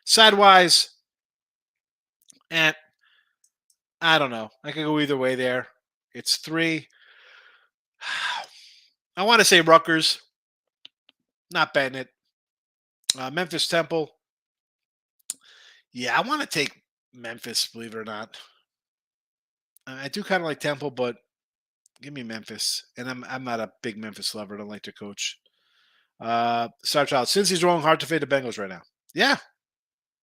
Sidewise, and I don't know. I can go either way there. It's 3. I want to say Rutgers. Not betting it. Memphis Temple. Yeah, I want to take Memphis, believe it or not. I do kind of like Temple, but give me Memphis. And I'm not a big Memphis lover. I don't like their coach. Star Child, since he's wrong, hard to fade the Bengals right now. Yeah,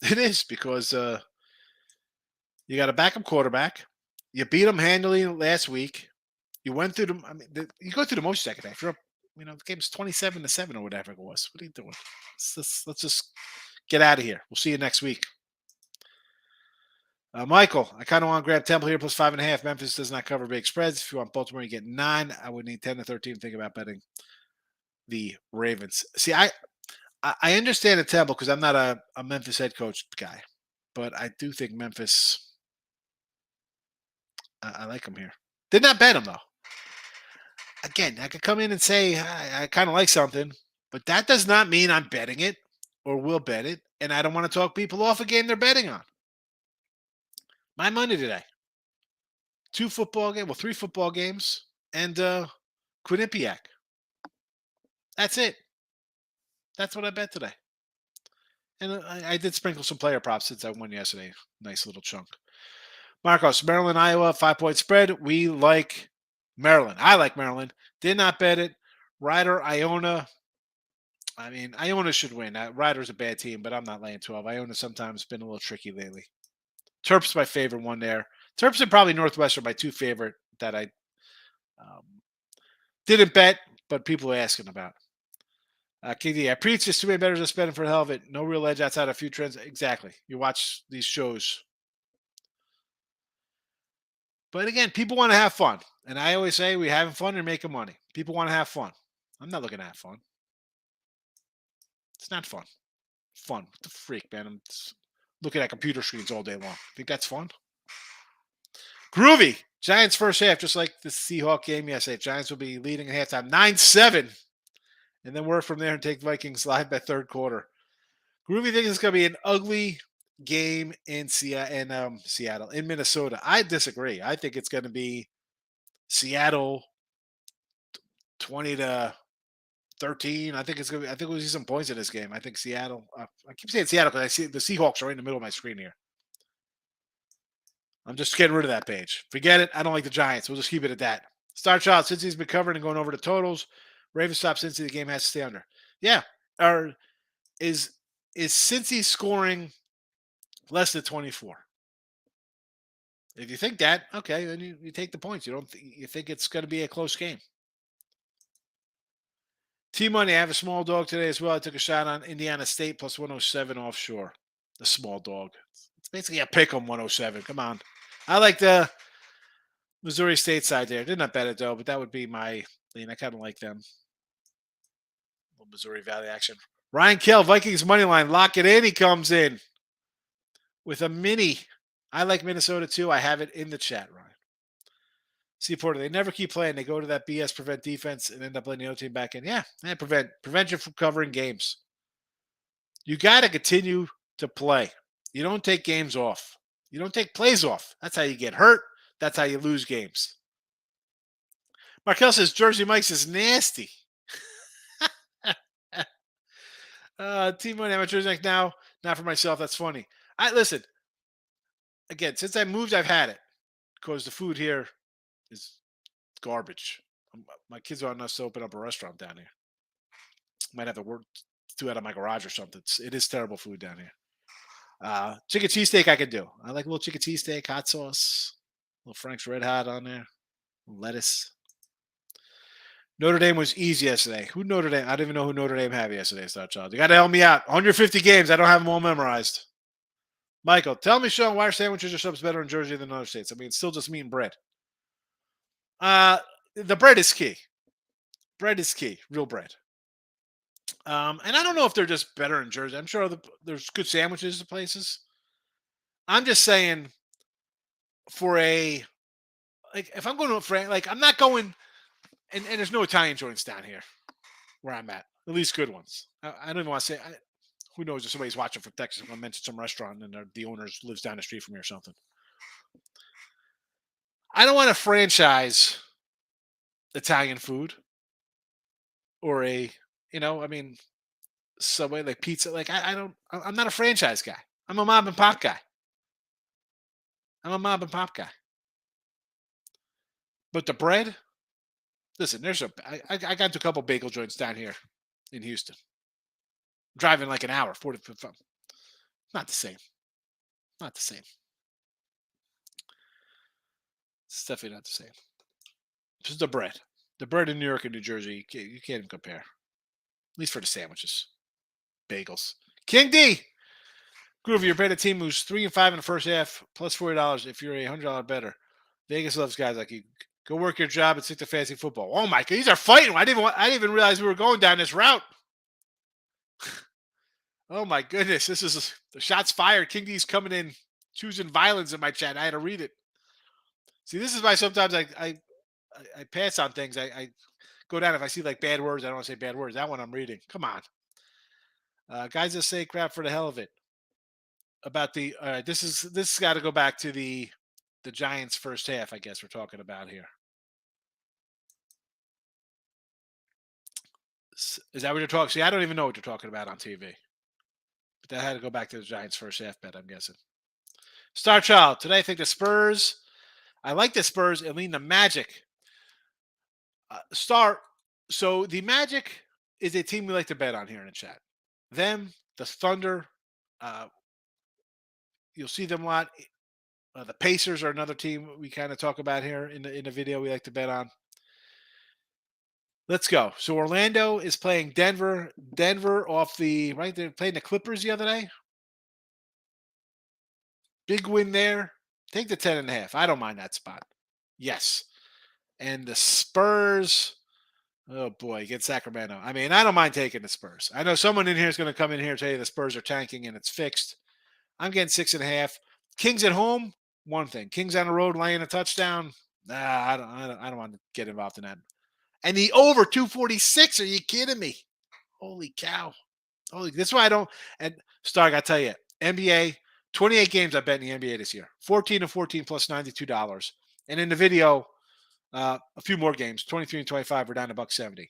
it is because you got a backup quarterback. You beat them handily last week. You went through them. I mean, you go through the most second half. You're up, the game's 27-7 or whatever it was. What are you doing? Let's just get out of here. We'll see you next week. Michael, I kind of want to grab Temple here plus 5.5. Memphis does not cover big spreads. If you want Baltimore, you get 9. I would need 10 to 13. Think about betting the Ravens. See, I understand the Temple because I'm not a Memphis head coach guy, but I do think Memphis. I like them here. Did not bet them though. Again, I could come in and say I kind of like something, but that does not mean I'm betting it or will bet it, and I don't want to talk people off a game they're betting on. My money today. 3 football games, and Quinnipiac. That's it. That's what I bet today. And I did sprinkle some player props since I won yesterday. Nice little chunk. Marcos, Maryland, Iowa, 5-point spread. We like Maryland. I like Maryland. Did not bet it. Rider, Iona. I mean, Iona should win. Rider's a bad team, but I'm not laying 12. Iona sometimes been a little tricky lately. Terps my favorite one there. Terps and probably Northwestern my two favorite that I um, didn't bet, but people are asking about. KD, I preach this too many better than spending for the hell of it. No real edge outside a few trends. Exactly. You watch these shows. But again, people want to have fun. And I always say we having fun and making money. People want to have fun. I'm not looking to have fun. It's not fun. Fun. What the freak, man? I'm looking at computer screens all day long. Think that's fun? Groovy. Giants first half, just like the Seahawk game yesterday. Giants will be leading at halftime 9-7. And then work from there and take Vikings live by third quarter. Groovy thinks it's going to be an ugly game in Seattle, in Minnesota. I disagree. I think it's going to be Seattle 20-13. I think it's going to be. I think we'll see some points in this game. I think Seattle. I keep saying Seattle because I see the Seahawks are right in the middle of my screen here. I'm just getting rid of that page. Forget it. I don't like the Giants. We'll just keep it at that. Star Child, since he's been covering and going over the totals, Ravens stop Cincy. The game has to stay under. Yeah. Or is Cincy scoring less than 24? If you think that, okay, then you take the points. You think it's going to be a close game. T-Money, I have a small dog today as well. I took a shot on Indiana State plus 107 offshore. The small dog. It's basically a pick 'em 107. Come on. I like the Missouri State side there. Did not bet it though, but that would be my lean. I kind of like them. Little Missouri Valley action. Ryan Kell, Vikings money line. Lock it in. He comes in with a mini. I like Minnesota too. I have it in the chat, Ryan. See, Porter, they never keep playing. They go to that BS prevent defense and end up letting the other team back in. Yeah, prevent you from covering games. You got to continue to play. You don't take games off. You don't take plays off. That's how you get hurt. That's how you lose games. Markel says Jersey Mike's is nasty. Team Money Amateurs like now. Not for myself. That's funny. I listen. Again, since I moved, I've had it because the food here is garbage. My kids want us to open up a restaurant down here. Might have to work do out of my garage or something. It is terrible food down here. Chicken cheesesteak I could do. I like a little chicken cheesesteak, hot sauce, a little Frank's Red Hot on there, lettuce. Notre Dame was easy yesterday. Who Notre Dame? I don't even know who Notre Dame had yesterday, Star Child. You got to help me out. 150 games. I don't have them all memorized. Michael, tell me, Sean, why are sandwiches or subs better in Jersey than other states? I mean, it's still just meat and bread. The bread is key. Bread is key. Real bread. And I don't know if they're just better in Jersey. I'm sure there's good sandwiches at places. I'm just saying if I'm going to a friend, I'm not going, and there's no Italian joints down here where I'm at least good ones. I don't even want to say, who knows if somebody's watching from Texas. I'm going to mention some restaurant and the owner lives down the street from me or something. I don't want to franchise Italian food or Subway, like pizza. I'm not a franchise guy. I'm a mom and pop guy. But the bread, listen, I got to a couple bagel joints down here in Houston. I'm driving like an hour, 45. Not the same. Not the same. It's definitely not the same. Just the bread. The bread in New York and New Jersey, you can't even compare. At least for the sandwiches. Bagels. King D. Groovy, you're betting a team who's 3-5 in the first half, plus $40 if you're $100 better. Vegas loves guys like you. Go work your job and stick to fantasy football. Oh my God, these are fighting. I didn't even realize we were going down this route. Oh my goodness, this is the shots fired. King D's coming in, choosing violence in my chat. I had to read it. See, this is why sometimes I pass on things. I go down if I see like bad words. I don't want to say bad words. That one I'm reading. Come on, guys, just say crap for the hell of it. About this got to go back to the Giants first half. I guess we're talking about here. Is that what you're talking? See, I don't even know what you're talking about on TV. But that had to go back to the Giants first half bet, I'm guessing. Star Child, today I think the Spurs. I like the Spurs and lean the Magic. Star, So the Magic is a team we like to bet on here in the chat. Them, the Thunder, uh, you'll see them a lot. The Pacers are another team we kind of talk about here in the video we like to bet on. Let's go. So Orlando is playing Denver. Denver off the right. They're playing the Clippers the other day. Big win there. Take the 10.5. I don't mind that spot. Yes. And the Spurs. Oh boy, against Sacramento. I mean, I don't mind taking the Spurs. I know someone in here is going to come in here and tell you the Spurs are tanking and it's fixed. I'm getting 6.5. Kings at home. One thing. Kings on the road laying a touchdown. Nah, I don't want to get involved in that. And the over 246. Are you kidding me? Holy cow. Holy, that's why I don't. And Stark, I tell you, NBA, 28 games I bet in the NBA this year. 14 to 14 plus $92. And in the video, a few more games, 23 and 25, we're down to $170.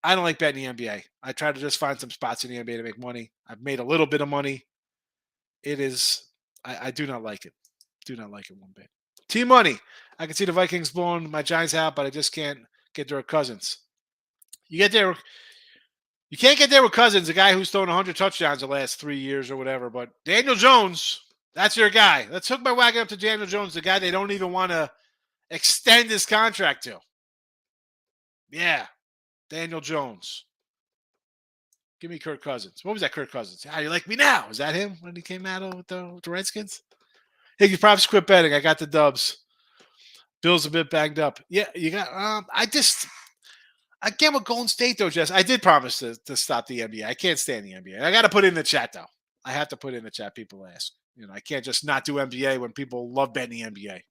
I don't like betting the NBA. I try to just find some spots in the NBA to make money. I've made a little bit of money. It is, I do not like it. Do not like it one bit. Team money. I can see the Vikings blowing my Giants out, but I just can't get their Cousins. You get there. You can't get there with Cousins, a guy who's thrown 100 touchdowns the last 3 years or whatever. But Daniel Jones, that's your guy. Let's hook my wagon up to Daniel Jones, the guy they don't even want to extend his contract to. Yeah, Daniel Jones. Give me Kirk Cousins. What was that, Kirk Cousins? How you like me now? Is that him when he came out with the Redskins? Hey, you probably quit betting. I got the dubs. Bill's a bit banged up. Yeah, you got. Again with Golden State though, Jess. I did promise to stop the NBA. I can't stand the NBA. I got to put it in the chat though. I have to put it in the chat. People ask. I can't just not do NBA when people love betting the NBA.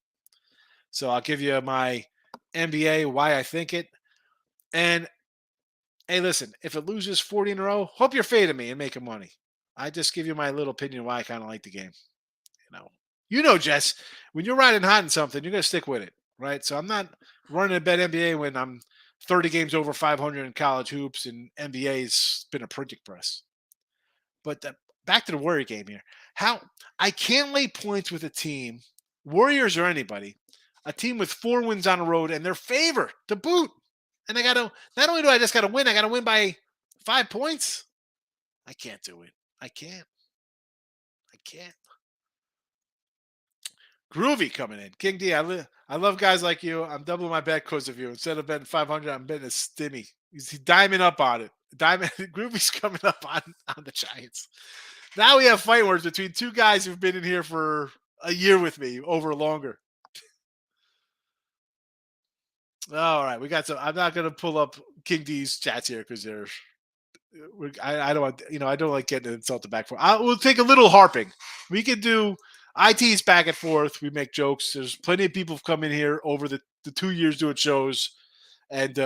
So I'll give you my NBA, why I think it. And hey, listen, if it loses 40 in a row, hope you're fading me and making money. I just give you my little opinion why I kind of like the game. Jess, when you're riding hot in something, you're going to stick with it, right? So I'm not running a bet NBA when I'm 30 games over 500 in college hoops and NBA's been a printing press. But back to the Warrior game here. How I can't lay points with a team, Warriors or anybody, a team with 4 wins on the road and they're favored to boot. And I got to, not only do I just got to win, I got to win by 5 points. I can't do it. I can't. Groovy coming in. King D, I love guys like you. I'm doubling my bet because of you. Instead of betting 500, I'm betting a stimmy. He's diming up on it. Groovy's coming up on the Giants. Now we have fight words between two guys who've been in here for a year with me, over longer. All right, we got some. I'm not going to pull up King D's chats here because I don't want, I don't like getting insulted back for. We'll take a little harping. We could do IT's back and forth. We make jokes. There's plenty of people who've come in here over the 2 years doing shows and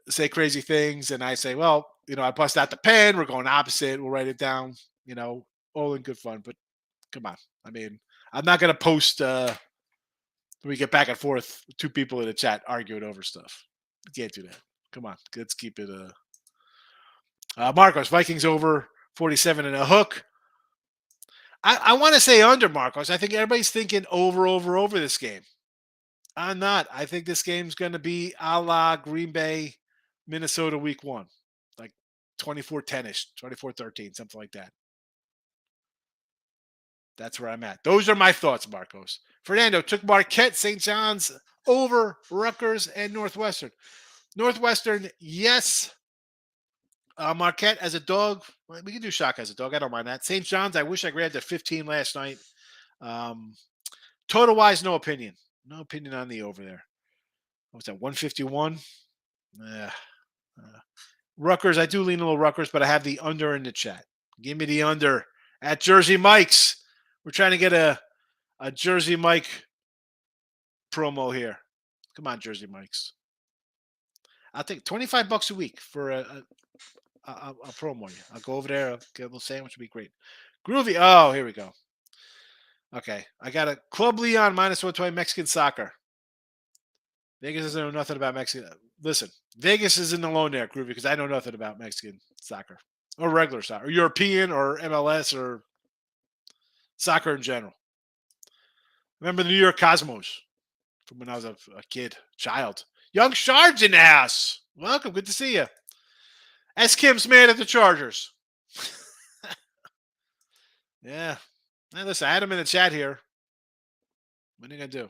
say crazy things. And I say, well, I bust out the pen. We're going opposite. We'll write it down, all in good fun. But come on. I mean, I'm not going to post we get back and forth, 2 people in the chat arguing over stuff. You can't do that. Come on. Let's keep it. Marcos, Vikings over 47 and a hook. I want to say under, Marcos. I think everybody's thinking over this game. I'm not. I think this game's going to be a la Green Bay, Minnesota week 1. Like 24-10-ish, 24-13, something like that. That's where I'm at. Those are my thoughts, Marcos. Fernando took Marquette, St. John's over Rutgers and Northwestern. Northwestern, yes. Marquette as a dog. We can do shock as a dog. I don't mind that. St. John's, I wish I grabbed a 15 last night. Total wise, no opinion. No opinion on the over there. What was that, 151? Rutgers, I do lean a little Rutgers, but I have the under in the chat. Give me the under at Jersey Mike's. We're trying to get a Jersey Mike promo here. Come on, Jersey Mike's. I'll take $25 a week for a promo. I'll go over there. I'll get a little sandwich. Would be great. Groovy. Oh, here we go. Okay. I got a Club Leon minus 120 Mexican soccer. Vegas doesn't know nothing about Mexican. Listen, Vegas isn't alone there, Groovy, because I know nothing about Mexican soccer or regular soccer or European or MLS or soccer in general. Remember the New York Cosmos from when I was a child. Young Shards in the house. Welcome. Good to see you. S. Kim's mad at the Chargers. Yeah. Hey, listen, I had him in the chat here. What are you going to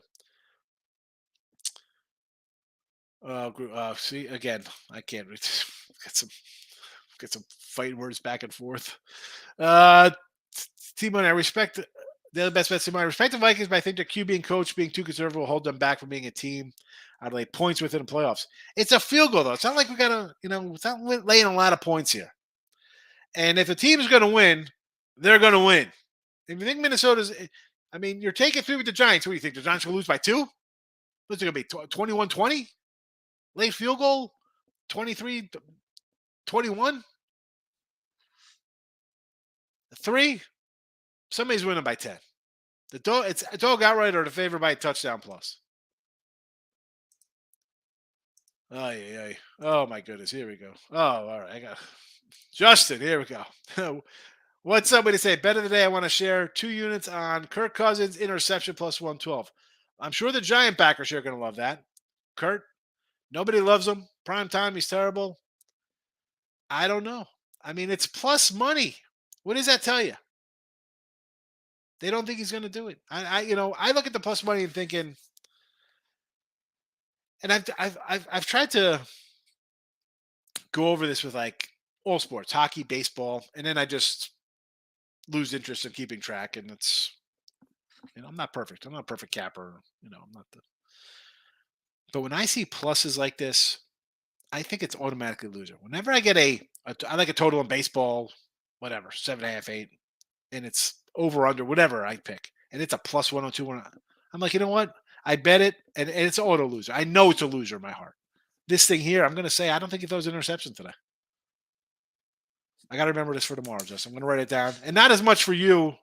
do? See, again, I can't read. Get some fighting words back and forth. Team I respect they're the best bets team. I respect the Vikings, but I think their QB and coach being too conservative will hold them back from being a team. I'd lay points within the playoffs. It's a field goal though. It's not like we gotta, it's not laying a lot of points here. And if a team's gonna win, they're gonna win. If you think Minnesota's, you're taking 3 with the Giants. What do you think? The Giants will lose by 2? What's it gonna be? 21-20? Late field goal? 23-21? 3? Somebody's winning by 10. It's a dog outright or the favorite by a touchdown plus. Oh my goodness. Here we go. Oh, all right. I got Justin. Here we go. What's somebody say? Bet of the day. I want to share 2 units on Kirk Cousins interception plus 112. I'm sure the Giant backers here are going to love that. Kurt, nobody loves him. Prime time, he's terrible. I don't know. It's plus money. What does that tell you? They don't think he's going to do it. I look at the plus money and thinking, and I've tried to go over this with like all sports, hockey, baseball, and then I just lose interest in keeping track. And it's, I'm not perfect. I'm not a perfect capper. I'm not the. But when I see pluses like this, I think it's automatically loser. Whenever I get I like a total in baseball, whatever, 7.5, 8, and it's over under whatever I pick, and it's a plus 102. I'm like, you know what? I bet it, and it's auto loser. I know it's a loser in my heart. This thing here, I'm going to say I don't think he throws an interception today. I got to remember this for tomorrow, Justin. I'm going to write it down, and not as much for you,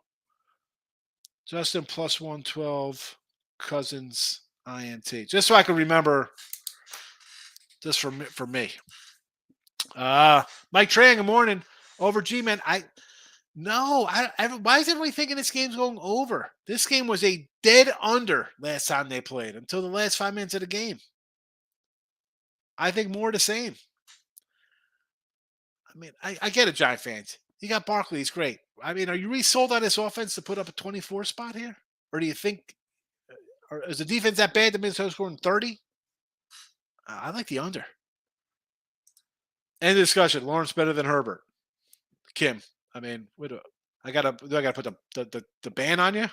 Justin. Plus 112, Cousins INT, just so I can remember. Just for me. Mike Tran, good morning. Over G-Man. Why is everybody thinking this game's going over? This game was a dead under last time they played until the last 5 minutes of the game. I think more the same. I get it, Giant fans. You got Barkley. He's great. Are you really sold on this offense to put up a 24 spot here? Or do you think, or is the defense that bad that Minnesota scoring 30? I like the under. End of discussion. Lawrence better than Herbert. Kim. Do I gotta put the ban on you?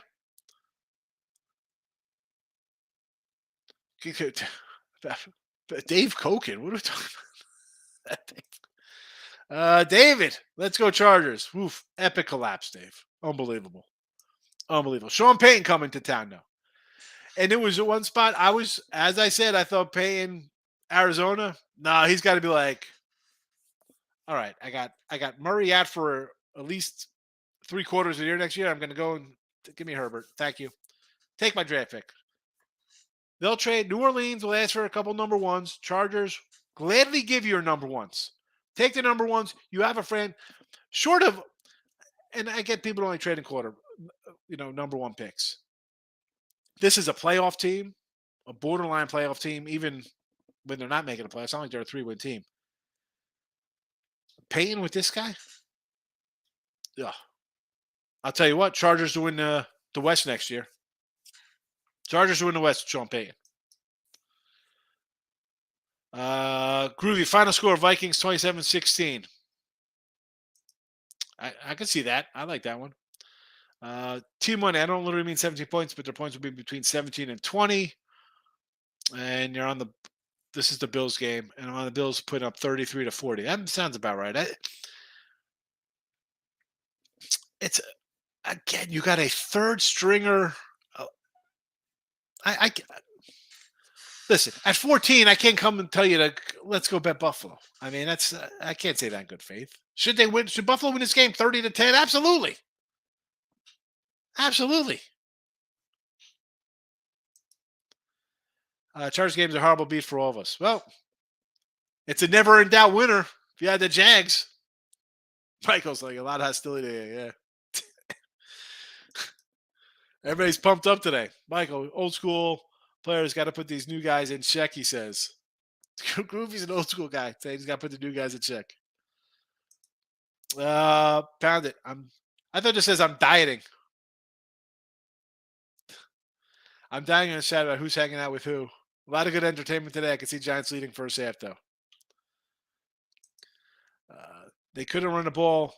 Dave Koken. What are we talking about? David, let's go Chargers. Oof, epic collapse, Dave. Unbelievable. Sean Payton coming to town now. And it was at one spot as I said, I thought Payton, Arizona. No, he's got to be like, all right, I got Murray out for at least 3/4 of the year next year. I'm going to go and give me Herbert. Thank you. Take my draft pick. They'll trade. New Orleans will ask for a couple number ones. Chargers gladly give you your number ones. Take the number ones. You have a friend. Short of, and I get people only trading number 1 picks. This is a playoff team, a borderline playoff team, even when they're not making a playoff. It's not like they're a 3-win team. Payton with this guy? Yeah. I'll tell you what, Chargers to win the West next year. Chargers to win the West, Sean Payton. Groovy, final score, Vikings 27-16. I can see that. I like that one. Team money, I don't literally mean 17 points, but their points will be between 17 and 20. And you're on this is the Bills game, and I'm on the Bills putting up 33-40. That sounds about right. It's, again, you got a third stringer. Listen, at 14, I can't come and tell you to let's go bet Buffalo. That's I can't say that in good faith. Should they win? Should Buffalo win this game 30-10? Absolutely. Absolutely. Chargers games are a horrible beat for all of us. Well, it's a never in doubt winner if you had the Jags. Michael's like a lot of hostility. Yeah. Everybody's pumped up today. Michael, old school players got to put these new guys in check, he says. Groovy's an old school guy. Saying he's got to put the new guys in check. Pound it. I thought it says I'm dieting. I'm dying in the chat about who's hanging out with who. A lot of good entertainment today. I can see Giants leading first half, though. They couldn't run the ball.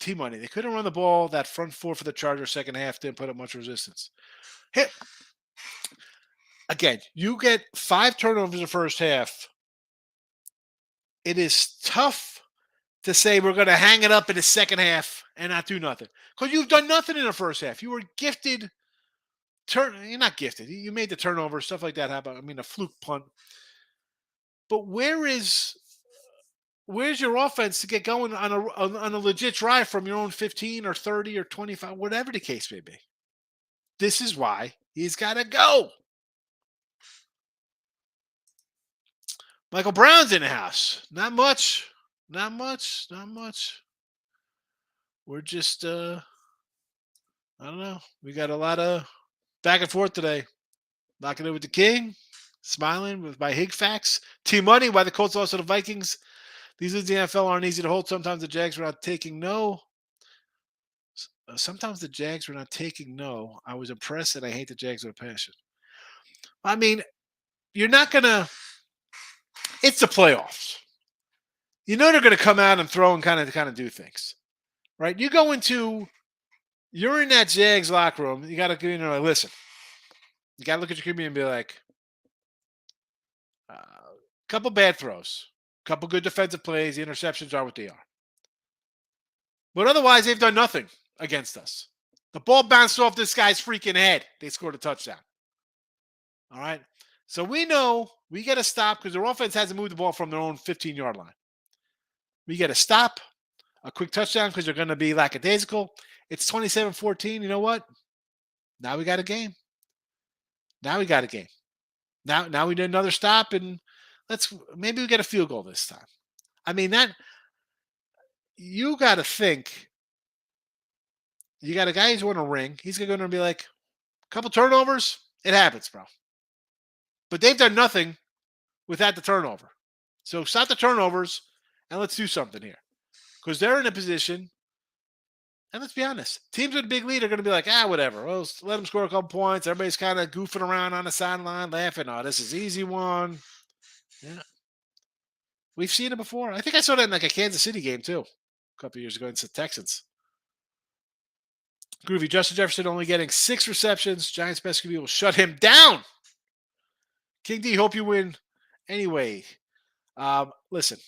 T-Money. They couldn't run the ball. That front four for the Chargers second half didn't put up much resistance. Hit. Again, you get 5 turnovers in the first half. It is tough to say we're going to hang it up in the second half and not do nothing. Because you've done nothing in the first half. You were gifted. You're not gifted. You made the turnover, stuff like that happen. I mean, a fluke punt. But where's your offense to get going on a legit drive from your own 15 or 30 or 25, whatever the case may be? This is why he's got to go. Michael Brown's in the house. Not much. We're just, I don't know. We got a lot of back and forth today. Knocking it with the King. Smiling with my Higgs facts. T-Money, why the Colts lost to the Vikings. These leads in the NFL aren't easy to hold. Sometimes the Jags were not taking no. Sometimes the Jags were not taking no. I was impressed, and I hate the Jags with a passion. I mean, you're not going to – it's the playoffs. You know they're going to come out and throw and kind of do things, right? You're in that Jags locker room. You got to go in there like, listen. You got to look at your QB and be like, couple bad throws, couple good defensive plays. The interceptions are what they are. But otherwise, they've done nothing against us. The ball bounced off this guy's freaking head. They scored a touchdown. All right? So we know we got to stop because their offense hasn't moved the ball from their own 15-yard line. We got to stop a quick touchdown because they're going to be lackadaisical. It's 27-14. You know what? Now we got a game. Now we did another stop, and maybe we get a field goal this time. I mean, that you got to think. You got a guy who's won a ring. He's going to be like, a couple turnovers. It happens, bro. But they've done nothing without the turnover. So stop the turnovers, and let's do something here. Because they're in a position, and let's be honest, teams with a big lead are going to be like, whatever. Well, let them score a couple points. Everybody's kind of goofing around on the sideline, laughing. Oh, this is easy one. Yeah. We've seen it before. I think I saw that in like a Kansas City game, too, a couple years ago against the Texans. Groovy, Justin Jefferson only getting 6 receptions. Giants best QB will shut him down. King D, hope you win anyway. Listen,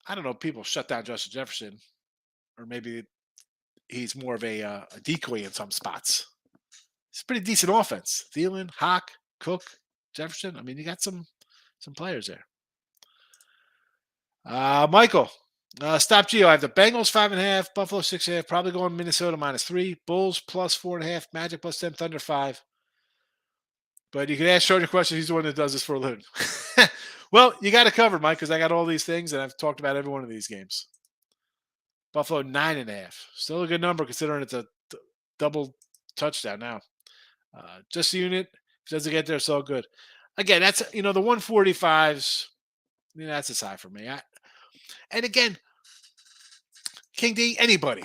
I don't know if people shut down Justin Jefferson, or maybe he's more of a decoy in some spots. It's a pretty decent offense. Thielen, Hawk, Cook, Jefferson. I mean, you got some players there. Michael, stop Geo. I have the Bengals 5.5, Buffalo 6.5, probably going Minnesota -3, Bulls +4.5, Magic +10, Thunder 5. But you can ask Sean your question. He's the one that does this for a living. Well, you got it covered, Mike, because I got all these things, and I've talked about every one of these games. Buffalo 9.5. Still a good number considering it's a double touchdown now. Just the unit. If it doesn't get there, it's all good. Again, that's, the 145s. That's a side for me. And again, King D, anybody.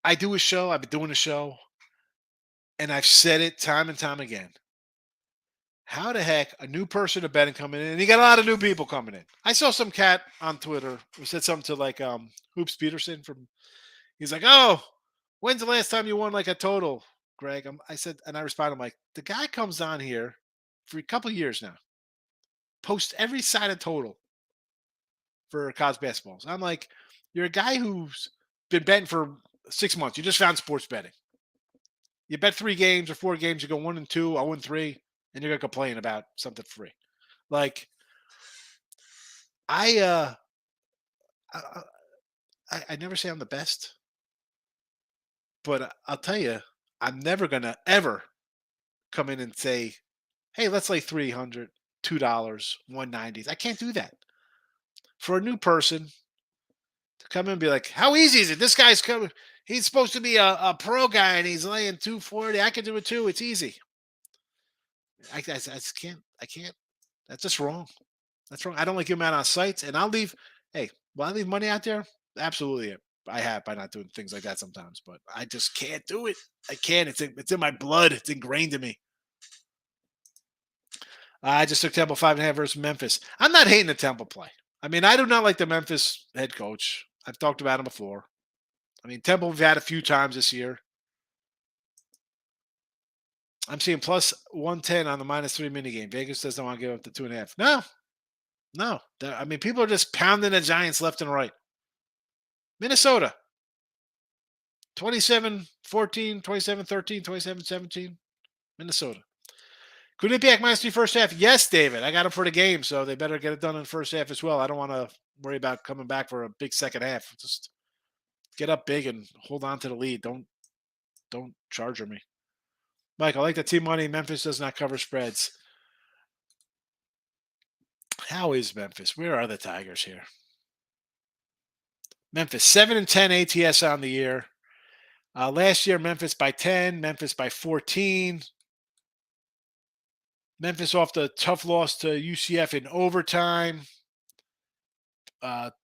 I do a show. I've been doing a show. And I've said it time and time again. How the heck a new person to betting coming in? And you got a lot of new people coming in. I saw some cat on Twitter who said something to like Hoops Peterson he's like, oh, when's the last time you won like a total, Greg? I said, and I responded, I'm like, the guy comes on here for a couple of years now, posts every side of total for college basketballs. I'm like, you're a guy who's been betting for 6 months. You just found sports betting. You bet 3 games or 4 games, you go 1-2, 0-3, and you're gonna complain about something free. Like, I never say I'm the best, but I'll tell you, I'm never gonna ever come in and say, hey, let's lay $300, $2, $190. I can't do that. For a new person to come in and be like, how easy is it? This guy's coming. He's supposed to be a pro guy, and he's laying 240. I can do it too. It's easy. I just can't. I can't. That's just wrong. That's wrong. I don't like giving out on sites, and I'll leave. Hey, will I leave money out there? Absolutely, I have by not doing things like that sometimes, but I just can't do it. I can't. It's in my blood. It's ingrained in me. I just took Temple 5.5 versus Memphis. I'm not hating the Temple play. I mean, I do not like the Memphis head coach. I've talked about him before. I mean, Temple we've had a few times this year. I'm seeing plus 110 on the -3 mini game. Vegas doesn't want to give up the 2.5. No, no. I mean, people are just pounding the Giants left and right. Minnesota, 27-14, 27-13, 27-17. Minnesota. Quinnipiac -3 first half. Yes, David. I got them for the game, so they better get it done in the first half as well. I don't want to worry about coming back for a big second half. Just get up big and hold on to the lead. Don't charger me. Mike, I like the team money. Memphis does not cover spreads. How is Memphis? Where are the Tigers here? Memphis 7-10 ATS on the year. Last year, Memphis by 10, Memphis by 14. Memphis off the tough loss to UCF in overtime.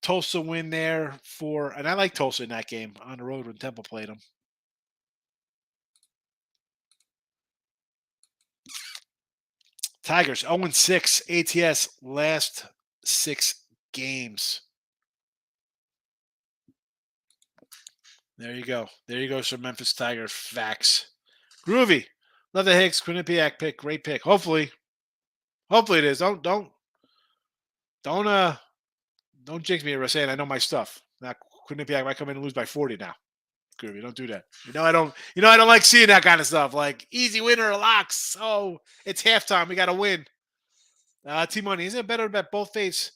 Tulsa win there and I like Tulsa in that game on the road when Temple played them. Tigers 0-6 ATS last 6 games. There you go. There you go, some Memphis Tigers facts. Groovy. Love the Higgs Quinnipiac pick. Great pick. Hopefully it is. Don't jinx me by saying I know my stuff. Now Quinnipiac might come in and lose by 40 now. Groovy, don't do that. I don't like seeing that kind of stuff. Like easy winner locks. Oh, it's halftime. We gotta win. T Money, isn't it better to bet both faves,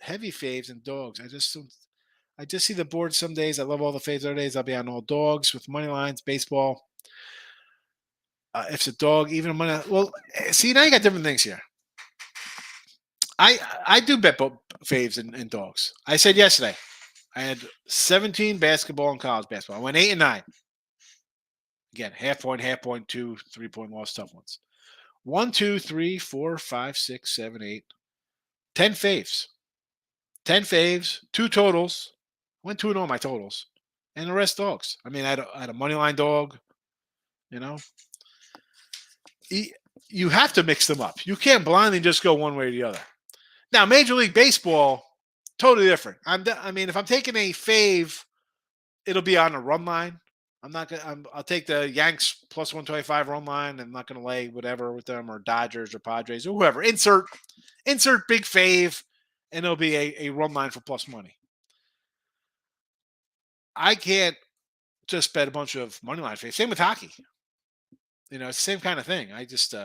heavy faves and dogs? I just see the board some days. I love all the faves. Other days I'll be on all dogs with money lines, baseball. If it's a dog, even a money. Well, see, now you got different things here. I do bet both faves and dogs. I said yesterday I had 17 basketball and college basketball. I went 8 and 9. Again, half point, 2, 3-point loss, tough ones. 1, 2, 3, 4, 5, 6, 7, 8, 10 faves. 10 faves, 2 totals. Went 2 and all my totals. And the rest dogs. I mean, I had a money line dog. You have to mix them up. You can't blindly just go one way or the other. Now, Major League Baseball, totally different. I mean, if I'm taking a fave, it'll be on a run line. I'll take the Yanks plus 125 run line. I'm not going to lay whatever with them or Dodgers or Padres or whoever. Insert big fave, and it'll be a run line for plus money. I can't just bet a bunch of money line faves. Same with hockey. It's the same kind of thing. I just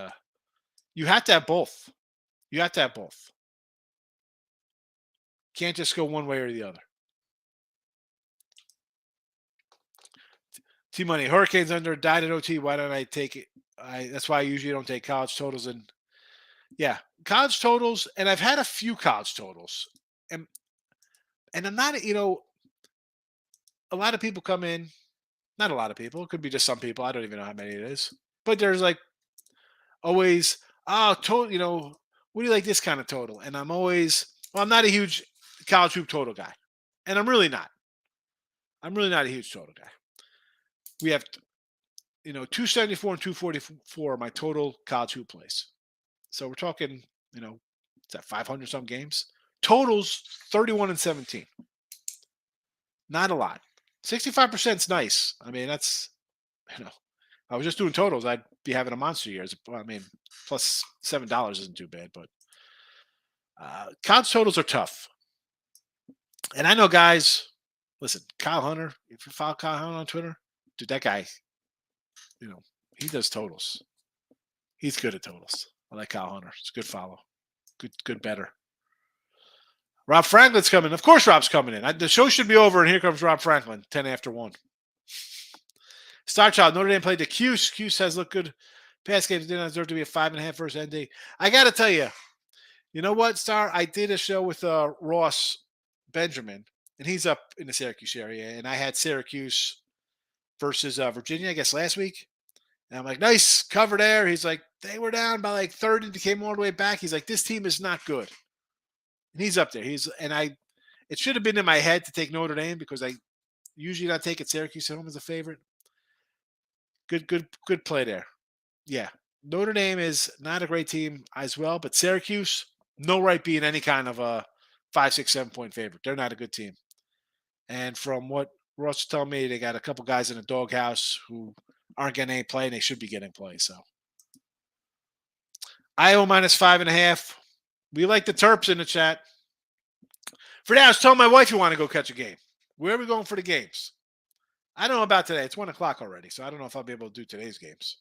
you have to have both. Can't just go one way or the other. T Money, Hurricanes under, died at OT. Why don't I take it? That's why I usually don't take college totals. And yeah, college totals. And I've had a few college totals. And I'm not, a lot of people come in. Not a lot of people. It could be just some people. I don't even know how many it is. But there's like always, total, what do you like this kind of total? And I'm always, I'm not a huge college hoop total guy. And I'm really not. I'm really not a huge total guy. We have, 274 and 244 are my total college hoop plays. So we're talking, it's at 500 some games. Totals 31 and 17. Not a lot. 65% is nice. I mean, that's, I was just doing totals. I'd be having a monster year. I mean, plus $7 isn't too bad, but college totals are tough. And I know guys, listen, Kyle Hunter, if you follow Kyle Hunter on Twitter, dude, that guy, he does totals. He's good at totals. I like Kyle Hunter. It's a good follow. Good better. Rob Franklin's coming. Of course Rob's coming in. The show should be over, and here comes Rob Franklin, 10 after 1. Star Child, Notre Dame played the Cuse. Cuse has looked good. Past games didn't deserve to be a 5.5 versus ND. I got to tell you, you know what, Star? I did a show with Ross Benjamin, and he's up in the Syracuse area, and I had Syracuse versus Virginia, I guess, last week. And I'm like, nice cover there. He's like, they were down by like 30 and came all the way back. He's like, this team is not good. And he's up there. It should have been in my head to take Notre Dame because I usually not take it Syracuse at home as a favorite. Good play there. Yeah. Notre Dame is not a great team as well, but Syracuse, no right being any kind of a 5, 6, 7 point favorite. They're not a good team. And from what Ross was telling me, they got a couple guys in the doghouse who aren't getting any play, and they should be getting play. So Iowa -5.5. We like the Terps in the chat. For now, I was telling my wife you want to go catch a game. Where are we going for the games? I don't know about today. It's 1 o'clock already, so I don't know if I'll be able to do today's games.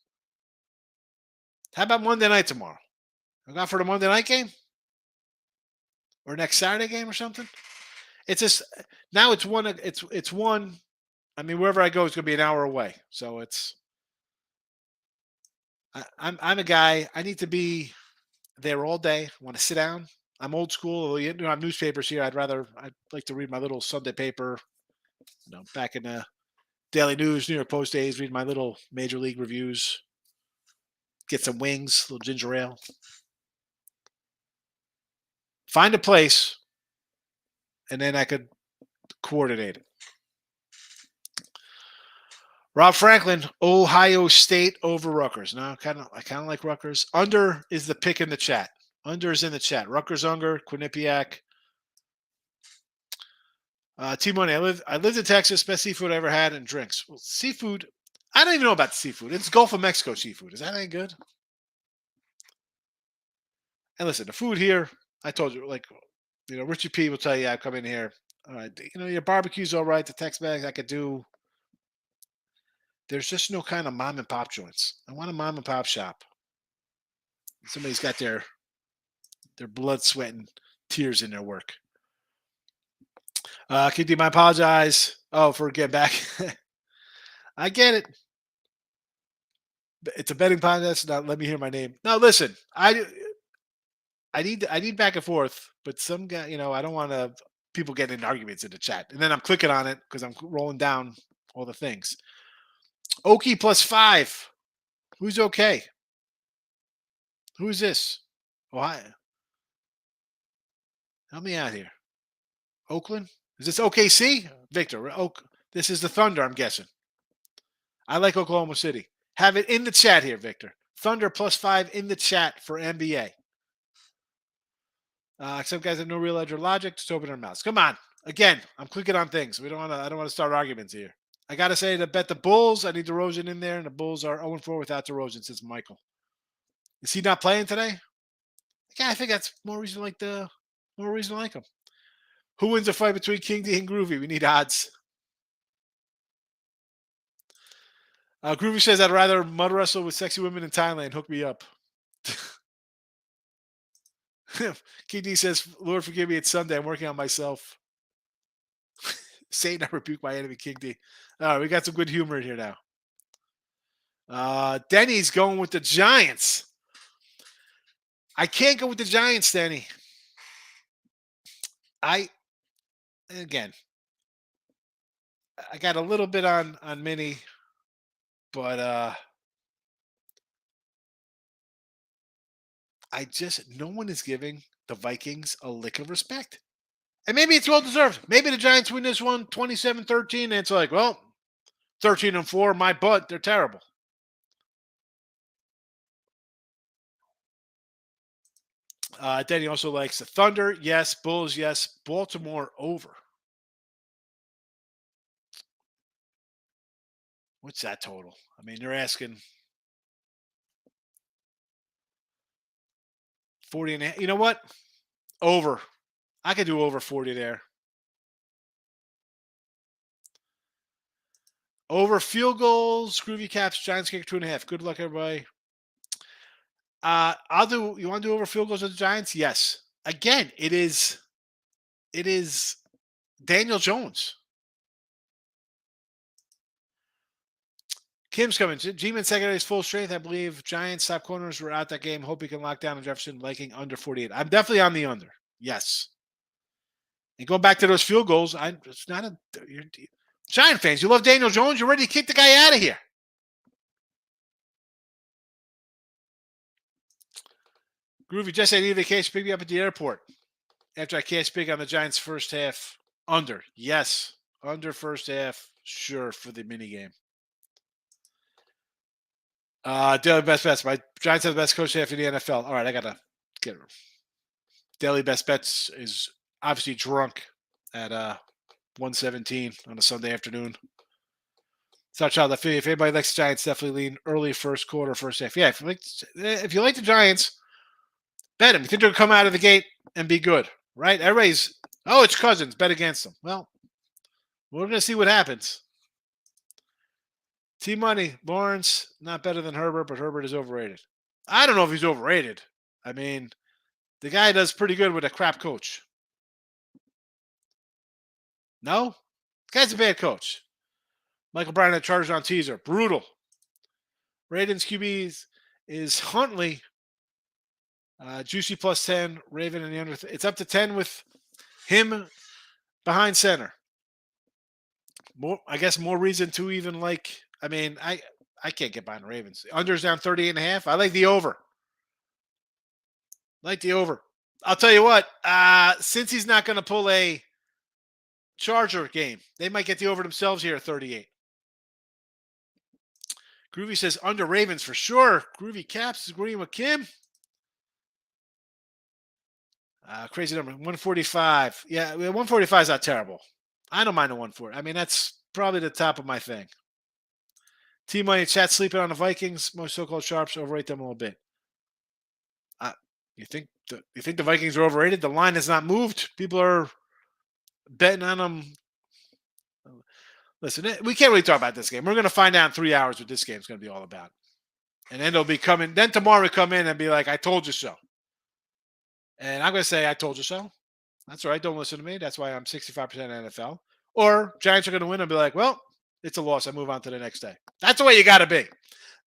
How about Monday night tomorrow? I got for the Monday night game? Or next Saturday game or something? It's just now it's one. It's one. I mean, wherever I go, it's going to be an hour away. So I'm a guy. I need to be there all day. I want to sit down. I'm old school. You know, I have newspapers here. I'd like to read my little Sunday paper. You know, back in the Daily News, New York Post days, read my little Major League reviews. Get some wings, a little ginger ale. Find a place, and then I could coordinate it. Rob Franklin, Ohio State over Rutgers. No, I kind of like Rutgers. Under is the pick in the chat. Under is in the chat. Rutgers under, Quinnipiac. T-Money, I lived in Texas. Best seafood I ever had and drinks. Well, seafood, I don't even know about the seafood. It's Gulf of Mexico seafood. Is that any good? And listen, the food here, I told you, like, you know, Richie P will tell you, I come in here. All right, you know, your barbecue's all right. The Tex-Mex I could do. There's just no kind of mom and pop joints. I want a mom and pop shop. Somebody's got their blood, sweat, and tears in their work. KD, I apologize. Oh, for getting back. I get it. It's a betting podcast. Not let me hear my name. No, listen. I need back and forth, but some guy, you know, I don't want to people getting in arguments in the chat, and then I'm clicking on it because I'm rolling down all the things. Okie +5. Who's okay? Who's this? Ohio. Help me out here. Oakland? Is this OKC? Victor. This is the Thunder, I'm guessing. I like Oklahoma City. Have it in the chat here, Victor. Thunder +5 in the chat for NBA. Some guys have no real edge or logic. Just open their mouths. Come on. Again, I'm clicking on things. I don't want to start arguments here. I got to say to bet the Bulls, I need DeRozan in there, and the Bulls are 0-4 without DeRozan since Michael. Is he not playing today? Yeah, I think that's more reason to like him. Who wins a fight between King D and Groovy? We need odds. Groovy says, I'd rather mud wrestle with sexy women in Thailand. Hook me up. King D says, Lord, forgive me. It's Sunday. I'm working on myself. Satan, I rebuke my enemy, King D. All right, we got some good humor in here now. Denny's going with the Giants. I can't go with the Giants, Denny. Again, I got a little bit on Minnie, but no one is giving the Vikings a lick of respect. And maybe it's well deserved. Maybe the Giants win this one 27-13, and it's like, well, 13-4, my butt, they're terrible. Denny also likes the Thunder, yes. Bulls, yes. Baltimore over. What's that total? I mean, they're asking 40 and a half. You know what? Over. I could do over 40 there. Over field goals, Groovy Caps, Giants kick 2.5. Good luck, everybody. I'll do. You want to do over field goals with the Giants? Yes. Again, it is Daniel Jones. Kim's coming. G-Man secondary is full strength. I believe Giants top corners were out that game. Hope he can lock down Jefferson, liking under 48. I'm definitely on the under. Yes. And going back to those field goals, it's not a Giant fans. You love Daniel Jones. You're ready to kick the guy out of here. Groovy just said, need a vacation, pick me up at the airport. After I cash big on the Giants' first half. Under. Yes. Under first half. Sure, for the mini game. Daily best bets. My Giants have the best coach half in the NFL. All right, I gotta get her. Daily best bets is obviously drunk at 117 on a Sunday afternoon. Such how if anybody likes the Giants, definitely lean early first quarter, first half. Yeah, if you like the Giants, bet them. You think they'll come out of the gate and be good, right? Everybody's, it's Cousins, bet against them. Well, we're gonna see what happens. T-Money, Lawrence, not better than Herbert, but Herbert is overrated. I don't know if he's overrated. I mean, the guy does pretty good with a crap coach. No? The guy's a bad coach. Michael Bryan had Chargers on teaser. Brutal. Ravens QBs is Huntley. Juicy plus 10. Raven in the under. It's up to 10 with him behind center. I guess more reason to even like. I mean, I can't get behind the Ravens. Under's down 38.5. I like the over. I'll tell you what. Since he's not going to pull a Charger game, they might get the over themselves here at 38. Groovy says under Ravens for sure. Groovy Caps is agreeing with Kim. Crazy number, 145. Yeah, 145 is not terrible. I don't mind the 140. I mean, that's probably the top of my thing. T-Money chat sleeping on the Vikings. Most so-called sharps overrate them a little bit. You think the Vikings are overrated? The line has not moved. People are betting on them. Listen, we can't really talk about this game. We're going to find out in 3 hours what this game is going to be all about. And then they'll be coming. Then tomorrow we come in and be like, I told you so. And I'm going to say, I told you so. That's all right. Don't listen to me. That's why I'm 65% NFL. Or Giants are going to win and be like, well, it's a loss. I move on to the next day. That's the way you got to be.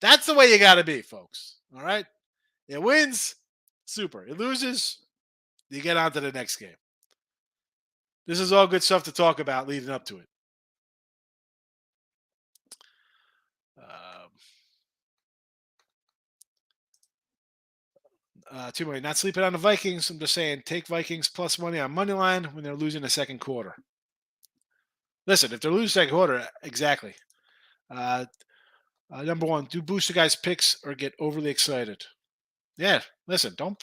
That's the way you got to be, folks. All right? It wins. Super. It loses. You get on to the next game. This is all good stuff to talk about leading up to it. Too many. Not sleeping on the Vikings. I'm just saying, take Vikings plus money on money line when they're losing the second quarter. Listen, if they're losing second quarter, exactly. Number one, do boost the guys' picks or get overly excited. Yeah, listen, don't.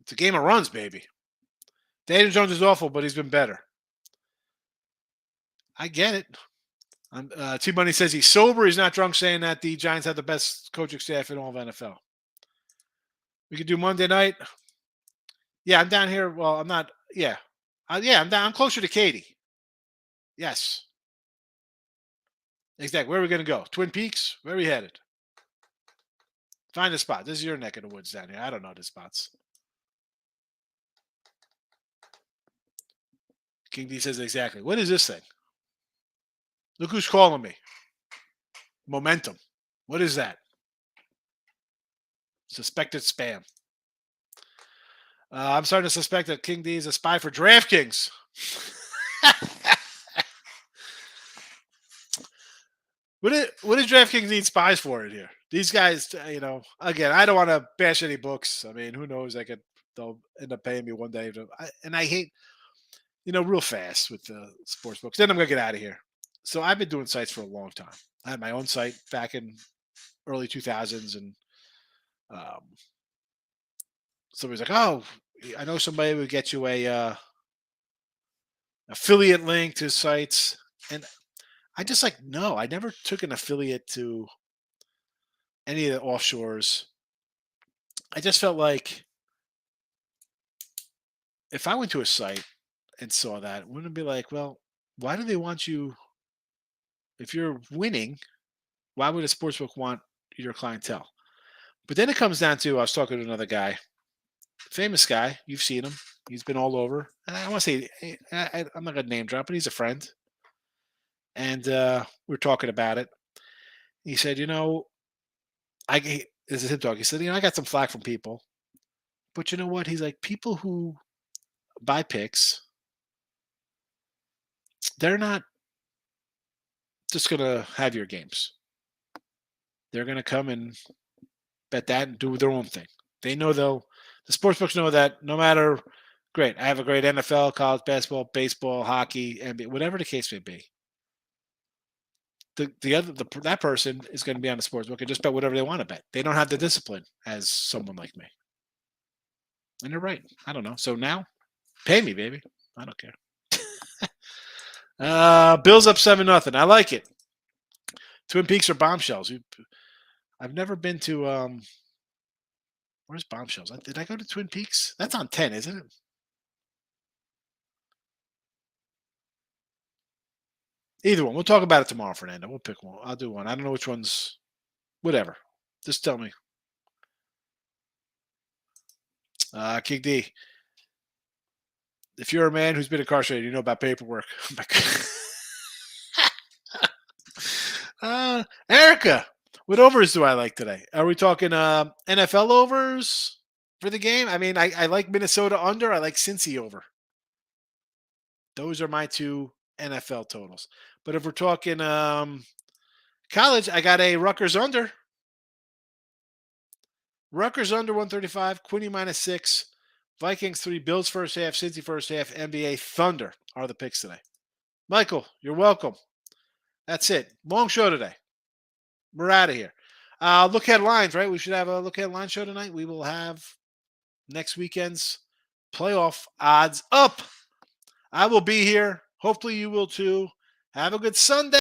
It's a game of runs, baby. Daniel Jones is awful, but he's been better. I get it. T-Money says he's sober. He's not drunk, saying that the Giants have the best coaching staff in all of NFL. We could do Monday night. Yeah, I'm down here. Well, I'm not. Yeah. Yeah, I'm down. I'm closer to Katie. Yes. Exactly. Where are we going to go? Twin Peaks? Where are we headed? Find a spot. This is your neck of the woods down here. I don't know the spots. King D says exactly. What is this thing? Look who's calling me. Momentum. What is that? Suspected spam. I'm starting to suspect that King D is a spy for DraftKings. What does DraftKings need spies for it here? These guys, again, I don't want to bash any books. I mean, who knows? They'll end up paying me one day. And I hate, real fast with the sports books. Then I'm going to get out of here. So I've been doing sites for a long time. I had my own site back in early 2000s. And somebody's like, oh, I know somebody would get you a affiliate link to sites. And I just no, I never took an affiliate to any of the offshores. I just felt like if I went to a site and saw that, wouldn't it be like, well, why do they want you? If you're winning, why would a sportsbook want your clientele? But then it comes down to, I was talking to another guy, famous guy. You've seen him. He's been all over. And I want to say, I'm not going to name drop, but he's a friend. And we're talking about it. He said, this is him talking. He said, I got some flack from people. But you know what? He's like, people who buy picks, they're not just going to have your games. They're going to come and bet that and do their own thing. They know though. The sportsbooks know that no matter. Great, I have a great NFL, college basketball, baseball, hockey, NBA, whatever the case may be. That person is going to be on the sportsbook and just bet whatever they want to bet. They don't have the discipline as someone like me. And they're right. I don't know. So now, pay me, baby. I don't care. Bills up 7-0. I like it. Twin Peaks or Bombshells. I've never been to where's Bombshells? Did I go to Twin Peaks? That's on 10, isn't it? Either one. We'll talk about it tomorrow, Fernando. We'll pick one. I'll do one. I don't know which one's whatever. Just tell me. King D. If you're a man who's been incarcerated, you know about paperwork. Erica, what overs do I like today? Are we talking NFL overs for the game? I mean, I like Minnesota under. I like Cincy over. Those are my two NFL totals. But if we're talking college, I got a Rutgers under. Rutgers under 135, Quinny -6, Vikings 3, Bills first half, Cincy first half, NBA Thunder are the picks today. Michael, you're welcome. That's it. Long show today. We're out of here. Look headlines, right? We should have a look headline show tonight. We will have next weekend's playoff odds up. I will be here. Hopefully you will too. Have a good Sunday.